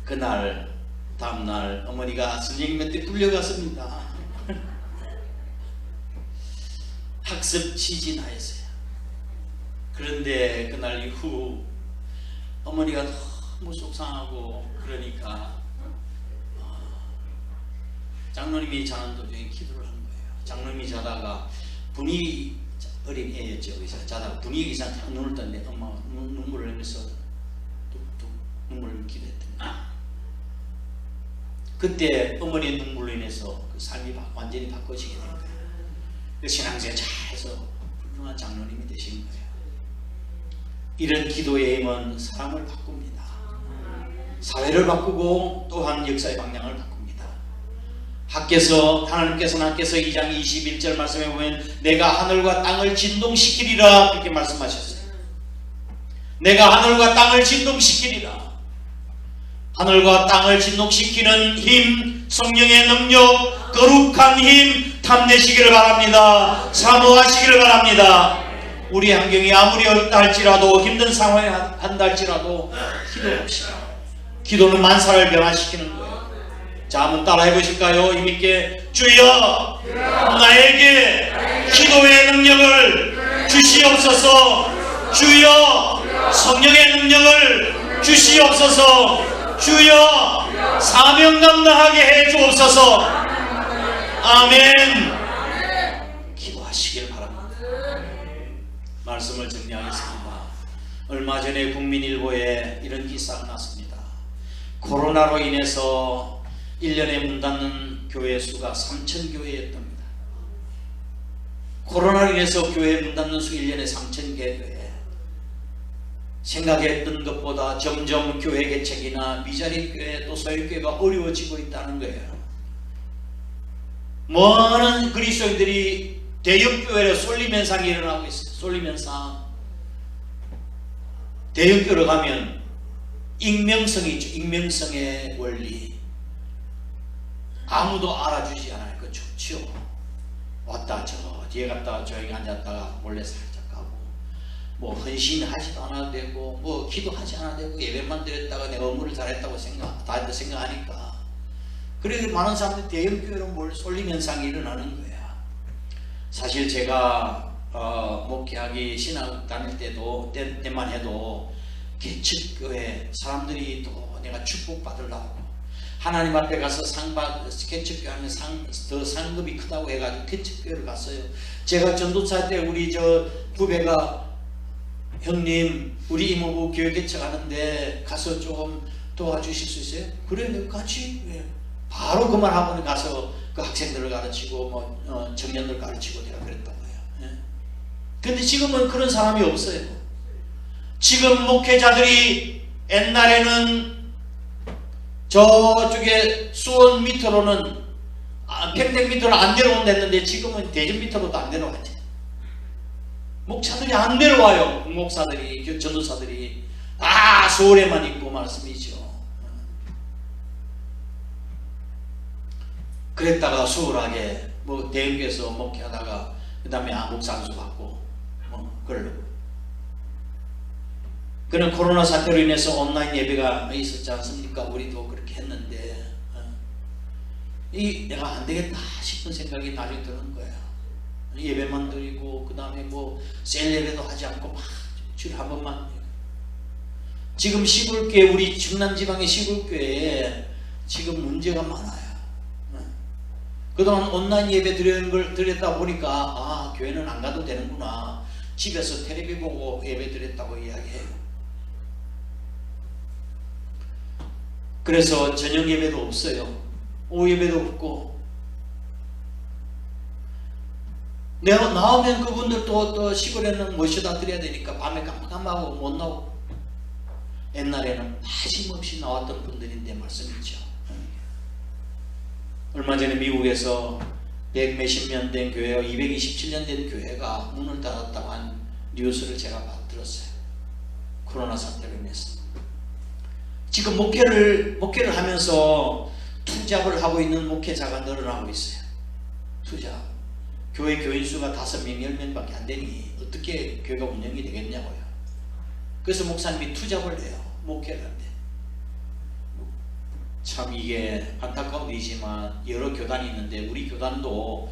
그날 다음날 어머니가 선생님한테 불려갔습니다. 학습 취진하였어요. 그런데 그날 이후 어머니가 너무 속상하고 그러니까 장로님이 자는 도중에 기도를 한 거예요. 장로님이 자다가 분위기 어린 애였죠. 그래서 자다가 분위기 이상 딱 눈을 떴는데 엄마가 눈물을 흘리면서 뚝뚝 눈물을 기도했더니 그때 어머니의 눈물로 인해서 그 삶이 완전히 바꿔지게 된 거예요. 그 신앙생활 잘해서 훌륭한 장로님이 되신 거예요. 이런 기도의 힘은 사람을 바꿉니다. 사회를 바꾸고 또한 역사의 방향을 바꿉니다. 하나님께서는 2장 21절 말씀에 보면 내가 하늘과 땅을 진동시키리라 그렇게 말씀하셨어요. 내가 하늘과 땅을 진동시키리라. 하늘과 땅을 진동시키는 힘, 성령의 능력, 거룩한 힘 탐내시기를 바랍니다. 사모하시기를 바랍니다. 우리 환경이 아무리 어렵다 할지라도 힘든 상황에 한다 할지라도 기도합시다. 기도는 만사를 변화시키는 거예요. 자, 한번 따라 해보실까요? 힘있게 주여 나에게 기도의 능력을 주시옵소서. 주여 성령의 능력을 주시옵소서. 주여 사명 감당하게 해 주옵소서. 아멘. 기도하시길 바랍니다. 말씀을 정리하겠습니다. 얼마 전에 국민일보에 이런 기사가 났습니다. 코로나로 인해서 1년에 문 닫는 교회 수가 3,000교회였답니다. 코로나로 인해서 교회 문 닫는 수 1년에 3,000개. 생각했던 것보다 점점 교회 개척이나 미자립 교회 또 소액교회가 어려워지고 있다는 거예요. 많은 그리스도인들이 대형교회로 쏠림 현상이 일어나고 있어요. 쏠림 현상. 대형교회로 가면 익명성이 있죠. 익명성의 원리. 아무도 알아주지 않아요. 그거 좋죠. 왔다 저 뒤에 갔다가 조용히 앉았다가 몰래 살짝 가고 뭐 헌신하지도 않아도 되고 뭐 기도하지 않아도 되고 예배만 드렸다가 내가 업무를 잘했다고 생각하니까 그래서 많은 사람들이 대형교회로 뭘 쏠림 현상이 일어나는 거야. 사실 제가 목회하기 신학 다닐 때만 해도 개척교회 사람들이 또 내가 축복받으려고 하나님 앞에 가서 개척교회 하면 더 상급이 크다고 해가지고 개척교회를 갔어요. 제가 전도사 때 우리 저 후배가 형님 우리 이모부 교회 개척하는데 가서 조금 도와주실 수 있어요? 그래 내가 같이 바로 그 말 하고 가서 그 학생들을 가르치고 뭐 청년들 가르치고 내가 그랬던 거예요. 근데 지금은 그런 사람이 없어요. 지금 목회자들이 옛날에는 저쪽에 수원 밑으로는 평택 밑으로 안 내려온다 했는데 지금은 대전 밑으로도 안 내려가지. 목사들이 안 내려와요. 목사들이 전도사들이 다 서울에만 있고 말씀이죠. 그랬다가 수월하게 뭐 대형교회에서 목회하다가 그 다음에 목사 안수 받고 뭐 그러려고. 그는 코로나 사태로 인해서 온라인 예배가 있었지 않습니까? 우리도 그렇게 했는데 내가 안 되겠다 싶은 생각이 나중에 드는 거예요. 예배만 드리고 그 다음에 뭐 셀 예배도 하지 않고 막 주일에 한 번만. 지금 시골교회 우리 충남지방의 시골교회에 지금 문제가 많아요. 그동안 온라인 예배 드렸다 보니까 교회는 안 가도 되는구나. 집에서 텔레비 보고 예배 드렸다고 이야기해요. 그래서 저녁 예배도 없어요. 오후 예배도 없고. 내가 나오면 그분들 또 시골에는 모셔다 드려야 되니까 밤에 깜깜하고 못 나오고. 옛날에는 하심없이 나왔던 분들인데 말씀이죠. 얼마 전에 미국에서 100몇십 년 된 교회와 227년 된 교회가 문을 닫았다고 한 뉴스를 제가 들었어요. 코로나 사태로 인해서. 지금 목회를 하면서 투잡을 하고 있는 목회자가 늘어나고 있어요. 투잡. 교회 교인 수가 5명, 10명밖에 안 되니 어떻게 교회가 운영이 되겠냐고요. 그래서 목사님이 투잡을 해요. 목회를 하는데. 참 이게 안타까운 일이지만 여러 교단이 있는데 우리 교단도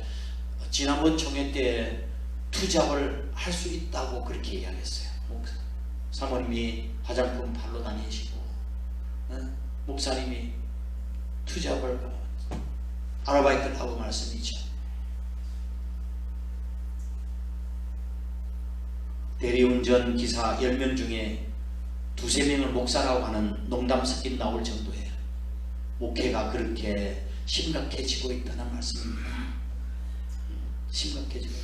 지난번 총회 때 투잡을 할 수 있다고 그렇게 이야기했어요. 사모님이 화장품 팔러 다니시고 목사님이 투잡을 아르바이트를 하고 말씀이죠. 대리운전 기사 10명 중에 2~3명을 목사라고 하는 농담 섞인 나올 정도예요. 목회가 그렇게 심각해지고 있다는 말씀입니다. 심각해지고 있다.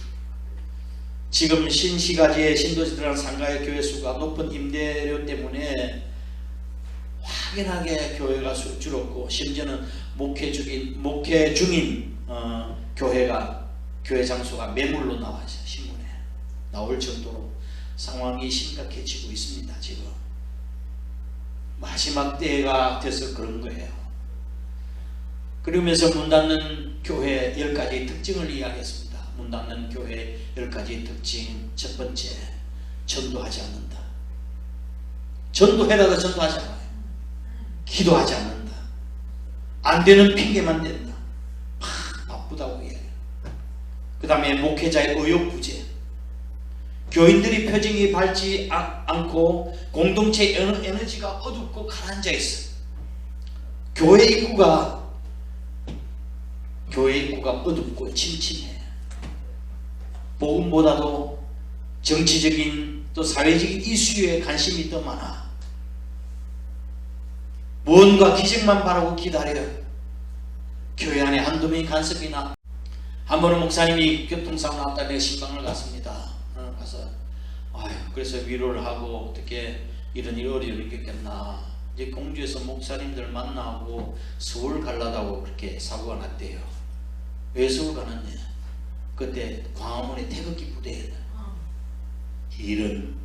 지금 신시가지의 신도시들한 상가의 교회 수가 높은 임대료 때문에 확연하게 교회가 줄었고, 심지어는 목회 중인 교회 장소가 매물로 나와서 신문에 나올 정도로 상황이 심각해지고 있습니다. 지금 마지막 때가 돼서 그런 거예요. 그러면서 문 닫는 교회 10가지 특징을 이야기했습니다. 문 닫는 교회 10가지 특징. 첫 번째, 전도하지 않는다. 전도해라도 전도하지 않아요. 기도하지 않는다. 안 되는 핑계만 댄다. 바쁘다고 얘기해요. 그 다음에 목회자의 의욕부재. 교인들이 표정이 밝지 않고 공동체의 에너지가 어둡고 가라앉아 있어. 교회 입구가 어둡고 침침해. 복음보다도 정치적인 또 사회적인 이슈에 관심이 더 많아. 무언가 기적만 바라고 기다려요. 교회 안에 한두 명이 간섭이나. 한 번은 목사님이 교통사고 났다 내가 신방을 갔습니다. 가서 그래서 위로를 하고 어떻게 이런 어려움이 있겠나. 이제 공주에서 목사님들 만나고 서울 가려다고 그렇게 사고가 났대요. 왜 서울 가느냐? 그때 광화문에 태극기 부대에 이런,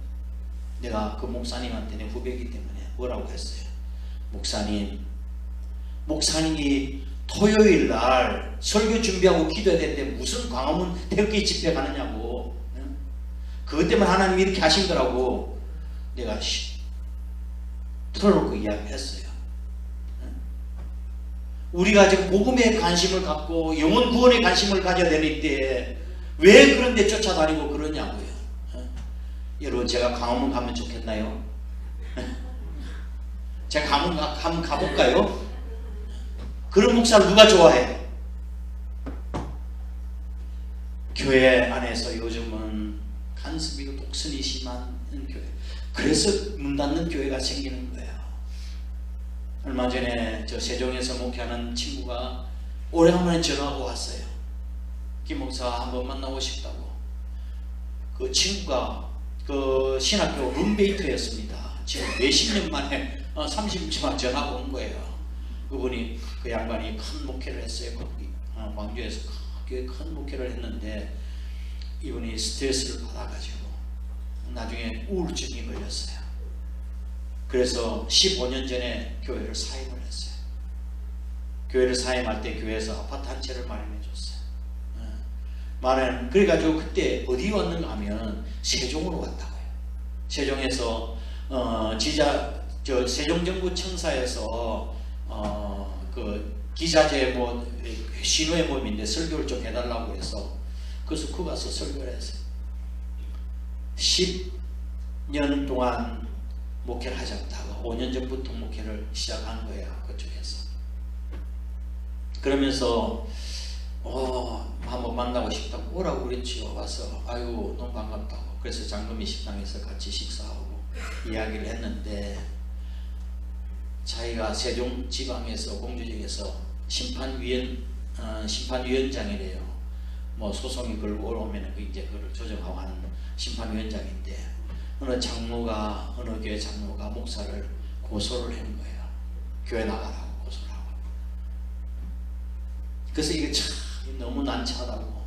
내가 그 목사님한테는 후배이기 때문에 뭐라고 했어요? 목사님이 토요일 날 설교 준비하고 기도해야 되는데 무슨 광화문 태극기 집회 가느냐고. 그것 때문에 하나님이 이렇게 하신 거라고 내가 털어놓고 이야기했어요. 우리가 지금 복음에 관심을 갖고 영혼 구원에 관심을 가져야 되는 때에 왜 그런 데 쫓아다니고 그러냐고요. 여러분, 제가 광화문 가면 좋겠나요? 제가 광화문 한번 가볼까요? 그런 목사를 누가 좋아해? 교회 안에서 요즘은 간섭이고 독선이 심한 교회. 그래서 문 닫는 교회가 생기는 거예요. 얼마 전에 저 세종에서 목회하는 친구가 오래간만에 전화가 왔어요. 김 목사 한번 만나고 싶다고. 그 친구가 그 신학교 룸메이트였습니다. 지금 몇십 년 만에 30년 전화가 온 거예요. 그분이, 그 양반이 큰 목회를 했어요. 광주에서 큰 목회를 했는데 이분이 스트레스를 받아가지고 나중에 우울증이 걸렸어요. 그래서 15년 전에 교회를 사임을 했어요. 교회를 사임할 때 교회에서 아파트 한 채를 마련해 줬어요. 그래가지고 그때 어디 왔는가 하면 세종으로 왔다고요. 세종에서 세종정부 청사에서 그 기자재 신호의 모임인데 설교를 좀 해달라고 해서 그래서 그 가서 설교를 했어요. 10년 동안 목회를 하지 않다가 5년 전부터 목회를 시작한 거예요. 그쪽에서. 그러면서 한번 만나고 싶다고 오라고 그랬지요. 와서 아유 너무 반갑다고. 그래서 장금희 식당에서 같이 식사하고 이야기를 했는데, 자기가 세종지방에서 공주직에서 심판위원장이래요. 소송이 걸고 오면 이제 그걸 조정하고 하는 심판위원장인데, 어느 교회 장로가 목사를 고소를 한 거예요. 교회 나가라고 고소를 하고. 그래서 이게 참 너무 난처하다고.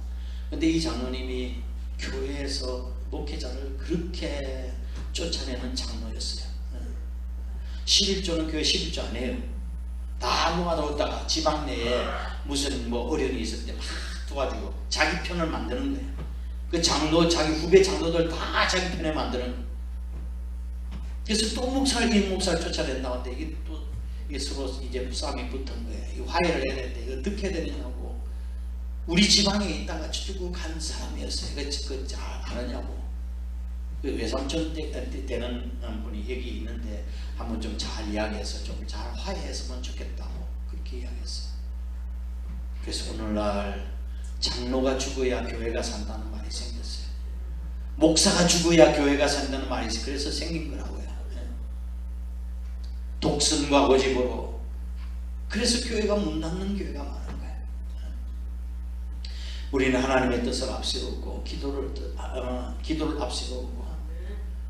근데 이 장로님이 교회에서 목회자를 그렇게 쫓아내는 장로였어요. 11조는 교회 11조 안 해요. 다 모아놓다가 지방 내에 무슨 어려움이 있을 때 막 도와주고 자기 편을 만드는 거예요. 그 장로, 자기 후배 장로들 다 자기 편에 만드는 거예요. 그래서 또 이 목사를 쫓아낸다고 하는데 이게 또
이게 서로 이제 싸움이 붙은 거예요. 이 화해를 해야 되는데 이거 어떻게 해야 되느냐고. 우리 지방에 있다가 쭉 간 사람이었어요. 그거 잘 아느냐고. 그 외삼촌 되는 분이 여기 있는데 한번 좀 잘 이야기해서 좀 잘 화해했으면 좋겠다고 그렇게 이야기했어요. 그래서 오늘날 장로가 죽어야 교회가 산다는 말이 생겼어요. 목사가 죽어야 교회가 산다는 말이 그래서 생긴 거라고요. 독선과 고집으로. 그래서 교회가 문 닫는 교회가 많은 거예요. 우리는 하나님의 뜻을 앞세우고 기도를 앞세우고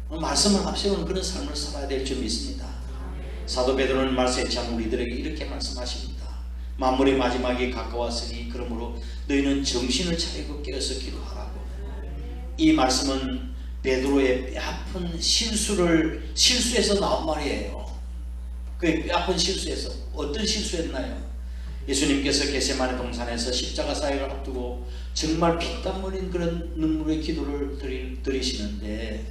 말씀을 앞세우는 그런 삶을 살아야 될 줄 믿습니다. 사도 베드로는 말씀에 참 우리들에게 이렇게 말씀하십니다. 만물의 마지막이 가까웠으니 그러므로 너희는 정신을 차리고 깨어서 기도하라고. 이 말씀은 베드로의 뼈아픈 실수에서 나온 말이에요. 그 뼈아픈 실수에서 어떤 실수했나요? 예수님께서 겟세마네 동산에서 십자가 사역을 앞두고 정말 피땀 흘린 그런 눈물의 기도를 드리시는데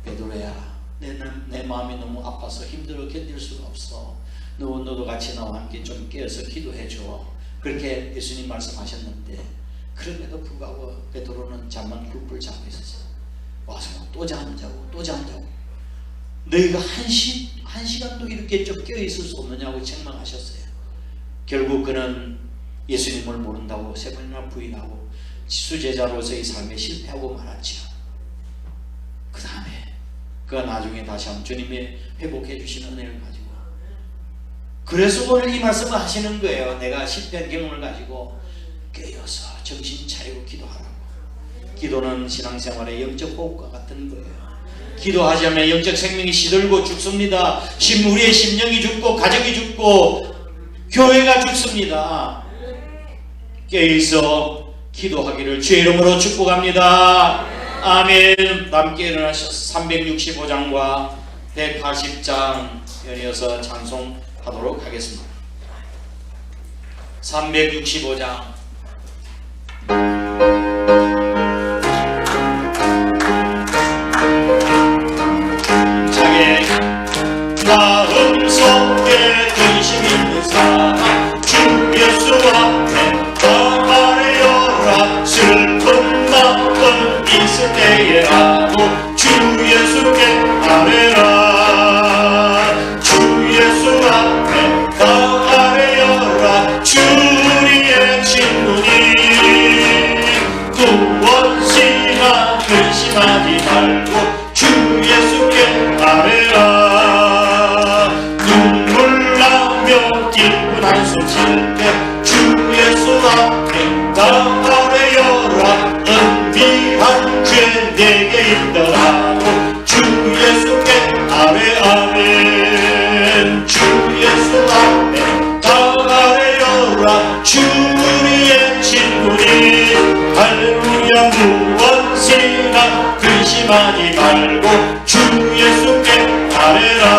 베드로야, 내 마음이 너무 아파서 힘들어 견딜 수가 없어. 너도 같이 나와 함께 좀 깨어서 기도해줘. 그렇게 예수님 말씀하셨는데 그럼에도 불구하고 베드로는 잠만 굴불 자고 있었어요. 와서 또 잠자고 또 잠자고. 너희가 한 시간도 이렇게 좀 깨어있을 수 없느냐고 책망하셨어요. 결국 그는 예수님을 모른다고 세 번이나 부인하고 수제자로서의 삶에 실패하고 말았지요. 그 다음에 그가 나중에 다시 한번 주님이 회복해 주시는 은혜를 가지고, 그래서 오늘 이 말씀을 하시는 거예요. 내가 실패한 경험을 가지고 깨어서 정신 차리고 기도하라고. 기도는 신앙생활의 영적 호흡과 같은 거예요. 기도하지 않으면 영적 생명이 시들고 죽습니다. 우리의 심령이 죽고 가정이 죽고 교회가 죽습니다. 깨어서 기도하기를 주의 이름으로 축복합니다. 아멘. 함께 일어나셔서 365장과 180장 연이어서 찬송하도록 하겠습니다. 365장. 자기 마음속에 근심 있는 사람 주 예수 앞에 아뢰어라. 슬픈 마음 있을 때에 하고 주 예수께 아뢰라. 주 예수 앞에 아뢰어라. 주 우리의 친구니 무엇이나 근심하지 말고 주 예수께 아뢰라. 눈물 나며 기쁜 한숨 쉴 때 주 예수 앞에 아뢰어라. 은비한 죄 내게 있더라도 주 예수께 아뢰아멘. 주 예수 앞에 아뢰어라. 주 우리의 친구니 할렐루야. 무엇이나 근심하지 말고 주 예수께 아뢰라.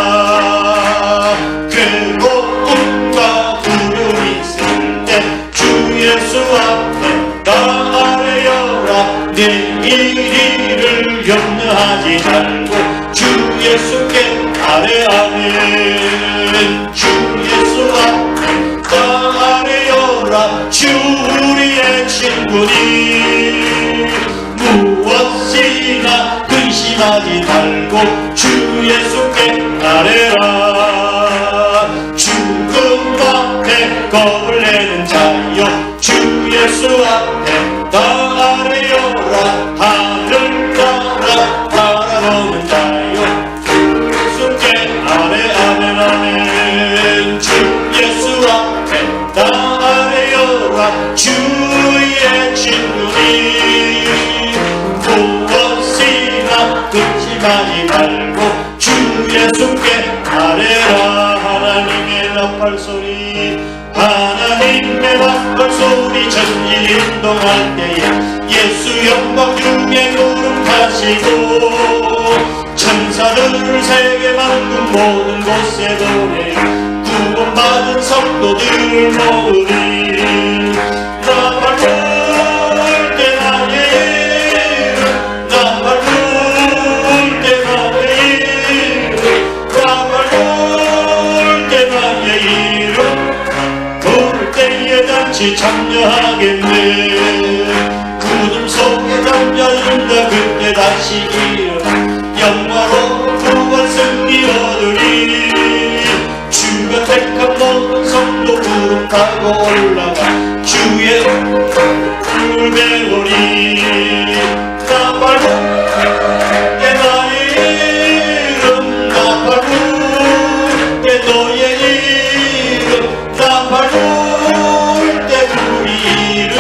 괴로움과 두려움이 있을 때 주 예수 앞에 아뢰어라. 내일을 염려하지 말고 주 예수께 아뢰아멘. 주 예수 앞에 아뢰어라. 주 우리의 친구니 무엇이나 근심하지 말고 주 예수께 아뢰라. 죽음 앞에 겁을 내는 자여 주 예수 앞에 아뢰어라. 하늘 따라 바라보는 자여 주 예수께 아뢰아멘 아멘. 주 예수 앞에 아뢰어라. 주의 친구니 무엇이나 근심하지 말고 주 예수께 아뢰라. 하나님의 나팔소리 하나님의 나팔소리 전진 인동할 때에 예수 영광 중에 거룩하시고 천사들 세계 만국 모든 곳에 노래 구원받은 성도들을 모으리. 나팔 불 때 나의 나팔 불 때 나의 나팔 불 때 나의
잔치 참여하겠네. 구름 속에 잠자는다 그때 다시 일어나 영화로 부활 승리 얻으리. 주가 택한 모든 성도 구름 타고 올라가 주의 불을 배우리. 나팔 때 나의 이름 나팔 때 너의 이름 나팔 때 우리 이름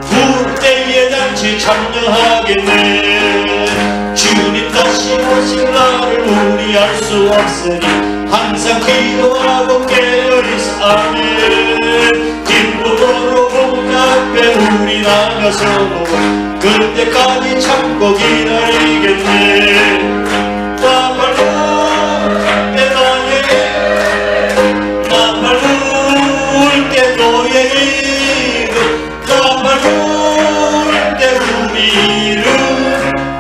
부를 때에 잔치 참여하겠네. 주님 다시 오실 날을 우리 알 수 없으니 항상 기도하고 깨어있어. 아멘. 기쁨으로 본 앞에 우리 나가서 그때까지 참고 기다리겠네. 나팔 불 때 나의 나팔 불 때 너의 이름 나팔 불 때 우리 이름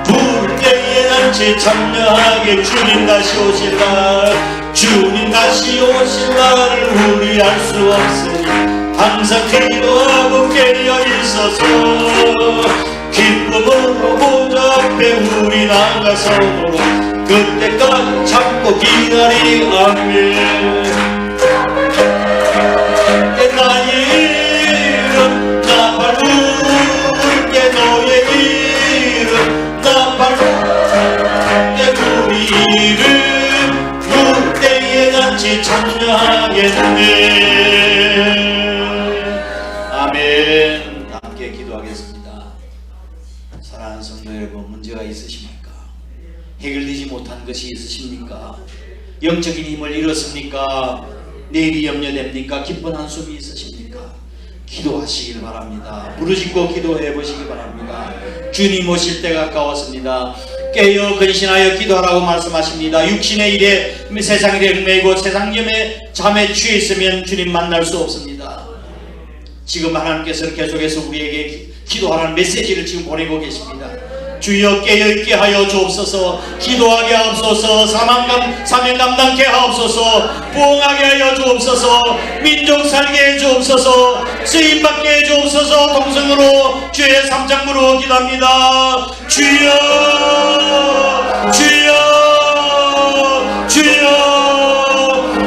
부를 때에 잔치 참여하게. 주님 다시 오실 날 주님 다시 오실 날을 우리 알 수 없으니 항상 기도하고 깨어있어서 기쁨으로 보좌 앞에 우리 나가서 그때까지 참고 기다리. 아멘. 때 나의 이름 나팔 불게 너의 이름 나팔 불게 우리 이름 부를 때에 잔치 참여하겠네. 아멘. 함께 기도하겠습니다. 사랑하는 성도 여러분, 문제가 있으십니까? 해결되지 못한 것이 있으십니까? 영적인 힘을 잃었습니까? 내일이 염려됩니까? 기쁜 한숨이 있으십니까? 기도하시길 바랍니다. 부르짖고 기도해 보시기 바랍니다. 주님 오실 때가 가까웠습니다. 깨어 근신하여 기도하라고 말씀하십니다. 육신의 일에 세상 일에 얽매이고 세상 잠에 취해 있으면 주님 만날 수 없습니다. 지금 하나님께서 계속해서 우리에게 기도하라는 메시지를 지금 보내고 계십니다. 주여 깨어있게 하여 주옵소서. 기도하게 하옵소서. 사명 감당케 하옵소서. 부흥하게 하여 주옵소서. 민족 살게 해 주옵소서. 쓰임받게 해 주옵소서. 동성으로 주의 삼장부로 기도합니다. 주여 주여 주여.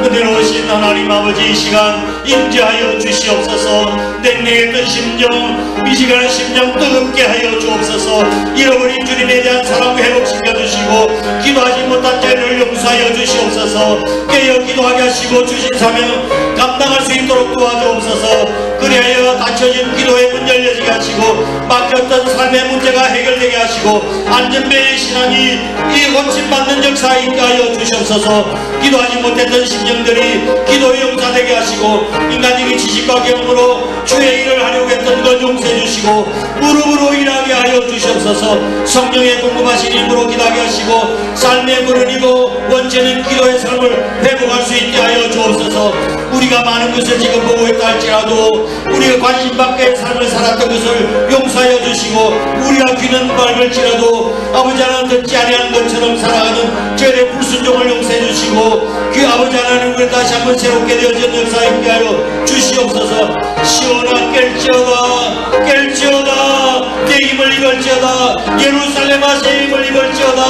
은혜로우신 하나님 아버지, 이 시간 임재하여 주시옵소서. 냉랭했던 심정, 이 시간 심정 뜨겁게 하여 주옵소서. 잃어버린 주님에 대한 사랑 회복시켜 주시고 기도하지 못한 죄를 용서하여 주시옵소서. 깨어 기도하게 하시고 주신 사명 감당할 수 있도록 도와주옵소서. 그리하여 닫혀진 기도의 문 열려지게 하시고 막혔던 삶의 문제가 해결되게 하시고 안전배의 신앙이 이 고침받는 역사 있게 하여 주시옵소서. 기도하지 못했던 심령들이 기도의 용사되게 하시고 인간적인 지식과 경험으로 주의 일을 하려고 했던 것 용서해 주시고 무릎으로 일하게 하여 주시옵소서. 성령의 궁금하신 힘으로 기도하게 하시고 삶의 물을 이고 원체는 기도의 삶을 회복할 수 있게 하여 주옵소서. 우리가 많은 것을 지금 보고 있다 할지라도 우리가 관심 밖의 삶을 살았던 것을 용서하여 주시고 우리가 귀는 밝을지라도 아버지 하나님 듣지 아니하는 것처럼 살아가는 죄의 불순종을 용서해 주시고 그 아버지 하나님 우리 다시 한번 새롭게 되어진 역사 있게 하여 주시옵소서. 시온아 깰지어다 깰지어다 내 힘을 입을지어다 예루살렘아 새 힘을 입을지어다.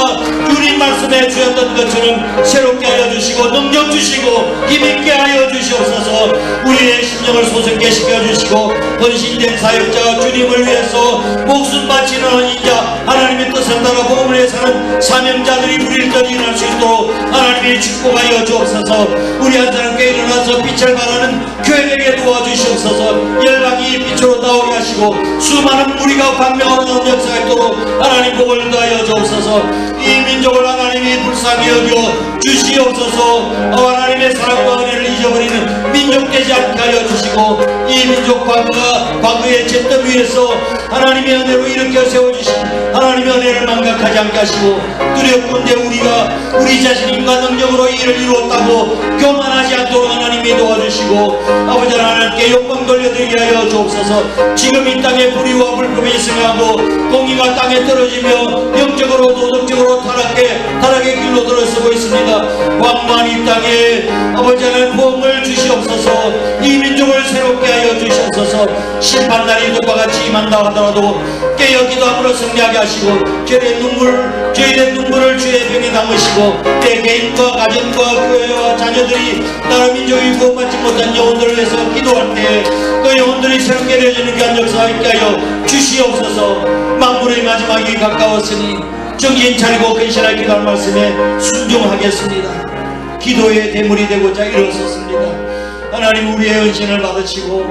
주님 말씀해 주셨던 것처럼 새롭게 하여 주시고 능력 주시고 힘있게 하여 주시옵소서. 우리의 심령을 소생케 시켜주시고 헌신된 사역자 주님을 위해서 목숨 바치는 인자 하나님의 뜻을 따라 복음을 위해 사는 사명자들이 우리를 일어날 수 있도록 하나님이 축복하여 주옵소서. 우리 한 사람께 일어나서 빛을 발하는 교회에게 도와주시옵소서. 열방이 빛으로 나오게 하시고 수많은 무리가 광명하는 역사가 있도록 하나님 복을 다하여 주옵소서. 이 민족을 하나님이 불쌍히 여겨 주시옵소서. 하나님의 사랑과 은혜를 잊어버리는 민족 되지 않게 하여 주시고 이 민족 과거의 잿더미 위에서 하나님의 은혜로 일으켜 세워주신 하나님의 은혜를 망각하지 않게 하시고 두렵군데 우리가 우리 자신과 능력으로 일을 이루었다고 교만하지 않도록 하나님이 도와주시고 아버지 하나님께 영광 돌려드리게 하여 주옵소서. 지금 이 땅에 불의와 불법이 승하고 공의가 땅에 떨어지며 영적으로 도덕적으로 타락의 길로 들어서고 있습니다. 왕만 이 땅에 아버지 하나님 보험을 주시옵소서.
주시옵소서. 이 민족을 새롭게 하여 주시옵소서. 심판날이 누가 같이 임한다 하더라도 깨어 기도함으로 승리하게 하시고 죄인의 눈물을 주의 병에 담으시고 내 개인과 가정과 교회와 자녀들이 나라 민족이 구원받지 못한 영혼들을 위해서 기도할 때 그 영혼들이 새롭게 되어지는 귀한 역사가 있게 하여 주시옵소서. 만물의 마지막이 가까웠으니 정신 차리고 근신하게 기도할 말씀에 순종하겠습니다. 기도의 대물이 되고자 일어섰습니다. 하나님 우리의 은신을 받으시고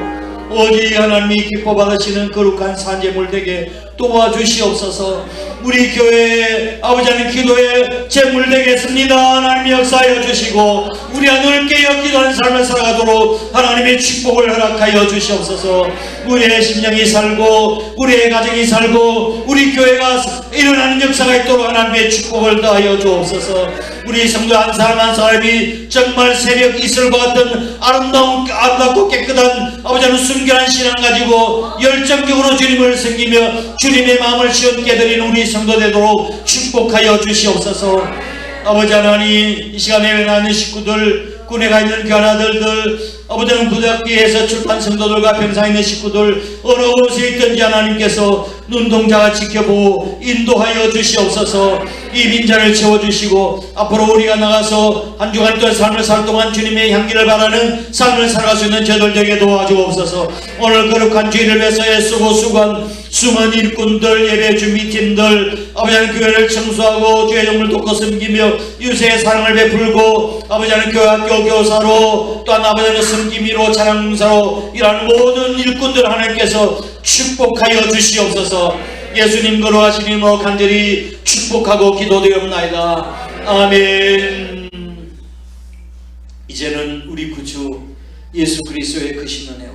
오직 하나님이 기뻐 받으시는 거룩한 산제물 되게 도와주시옵소서. 우리 교회의 아버지 하나님 기도의 제물 되겠습니다. 하나님 역사하여 주시고 우리 안을 깨어 기도하는 삶을 살아가도록 하나님의 축복을 허락하여 주시옵소서. 우리의 심령이 살고 우리의 가정이 살고 우리 교회가 일어나는 역사가 있도록 하나님의 축복을 더하여 주옵소서. 우리 성도 한 사람 한 사람이 정말 새벽 이슬과 같은 아름답고 깨끗한 아버지 하나님 순결한 신앙 가지고 열정적으로 주님을 섬기며 주님의 마음을 시원케 드리는 우리 성도 되도록 축복하여 주시옵소서. 아버지 하나님 이 시간에 외나는 식구들 군에 가 있는 귀한 아들들 아버지는 부득이해서 출판 성도들과 병상에 있는 식구들 어느 곳에 있든지 하나님께서 눈동자가 지켜보고 인도하여 주시옵소서. 이 빈자를 채워주시고 앞으로 우리가 나가서 한 주간 동안 삶을 살 동안 주님의 향기를 바라는 삶을 살아갈 수 있는 저들 되게 도와주옵소서. 오늘 거룩한 주일을 위해서 애쓰고 수고한 수많은 일꾼들 예배 준비팀들 아버지 하나님 교회를 청소하고 주의 종을 돕고 섬기며 유세의 사랑을 베풀고 아버지 하나님 교학교 교사로 또한 아버지 하나님 섬김이로 찬양사로 일하는 모든 일꾼들 하나님께서 축복하여 주시옵소서. 예수님 거룩하신 이름으로 간절히 축복하고 기도되옵나이다. 아멘. 이제는 우리 구주 예수 그리스도의 크신 은혜와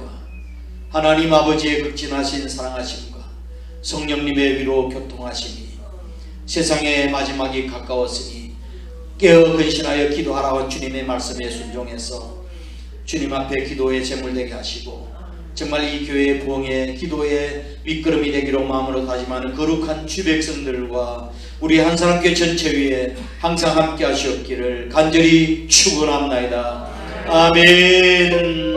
하나님 아버지의 극진하신 사랑하심과 성령님의 위로 교통하심이 세상의 마지막이 가까웠으니 깨어 근신하여 기도하라고 주님의 말씀에 순종해서 주님 앞에 기도의 제물되게 하시고 정말 이 교회의 부흥의 기도의 밑거름이 되기로 마음으로 다짐하는 거룩한 주 백성들과 우리 한사람교회 전체 위에 항상 함께 하시옵기를 간절히 축원합나이다. 아멘.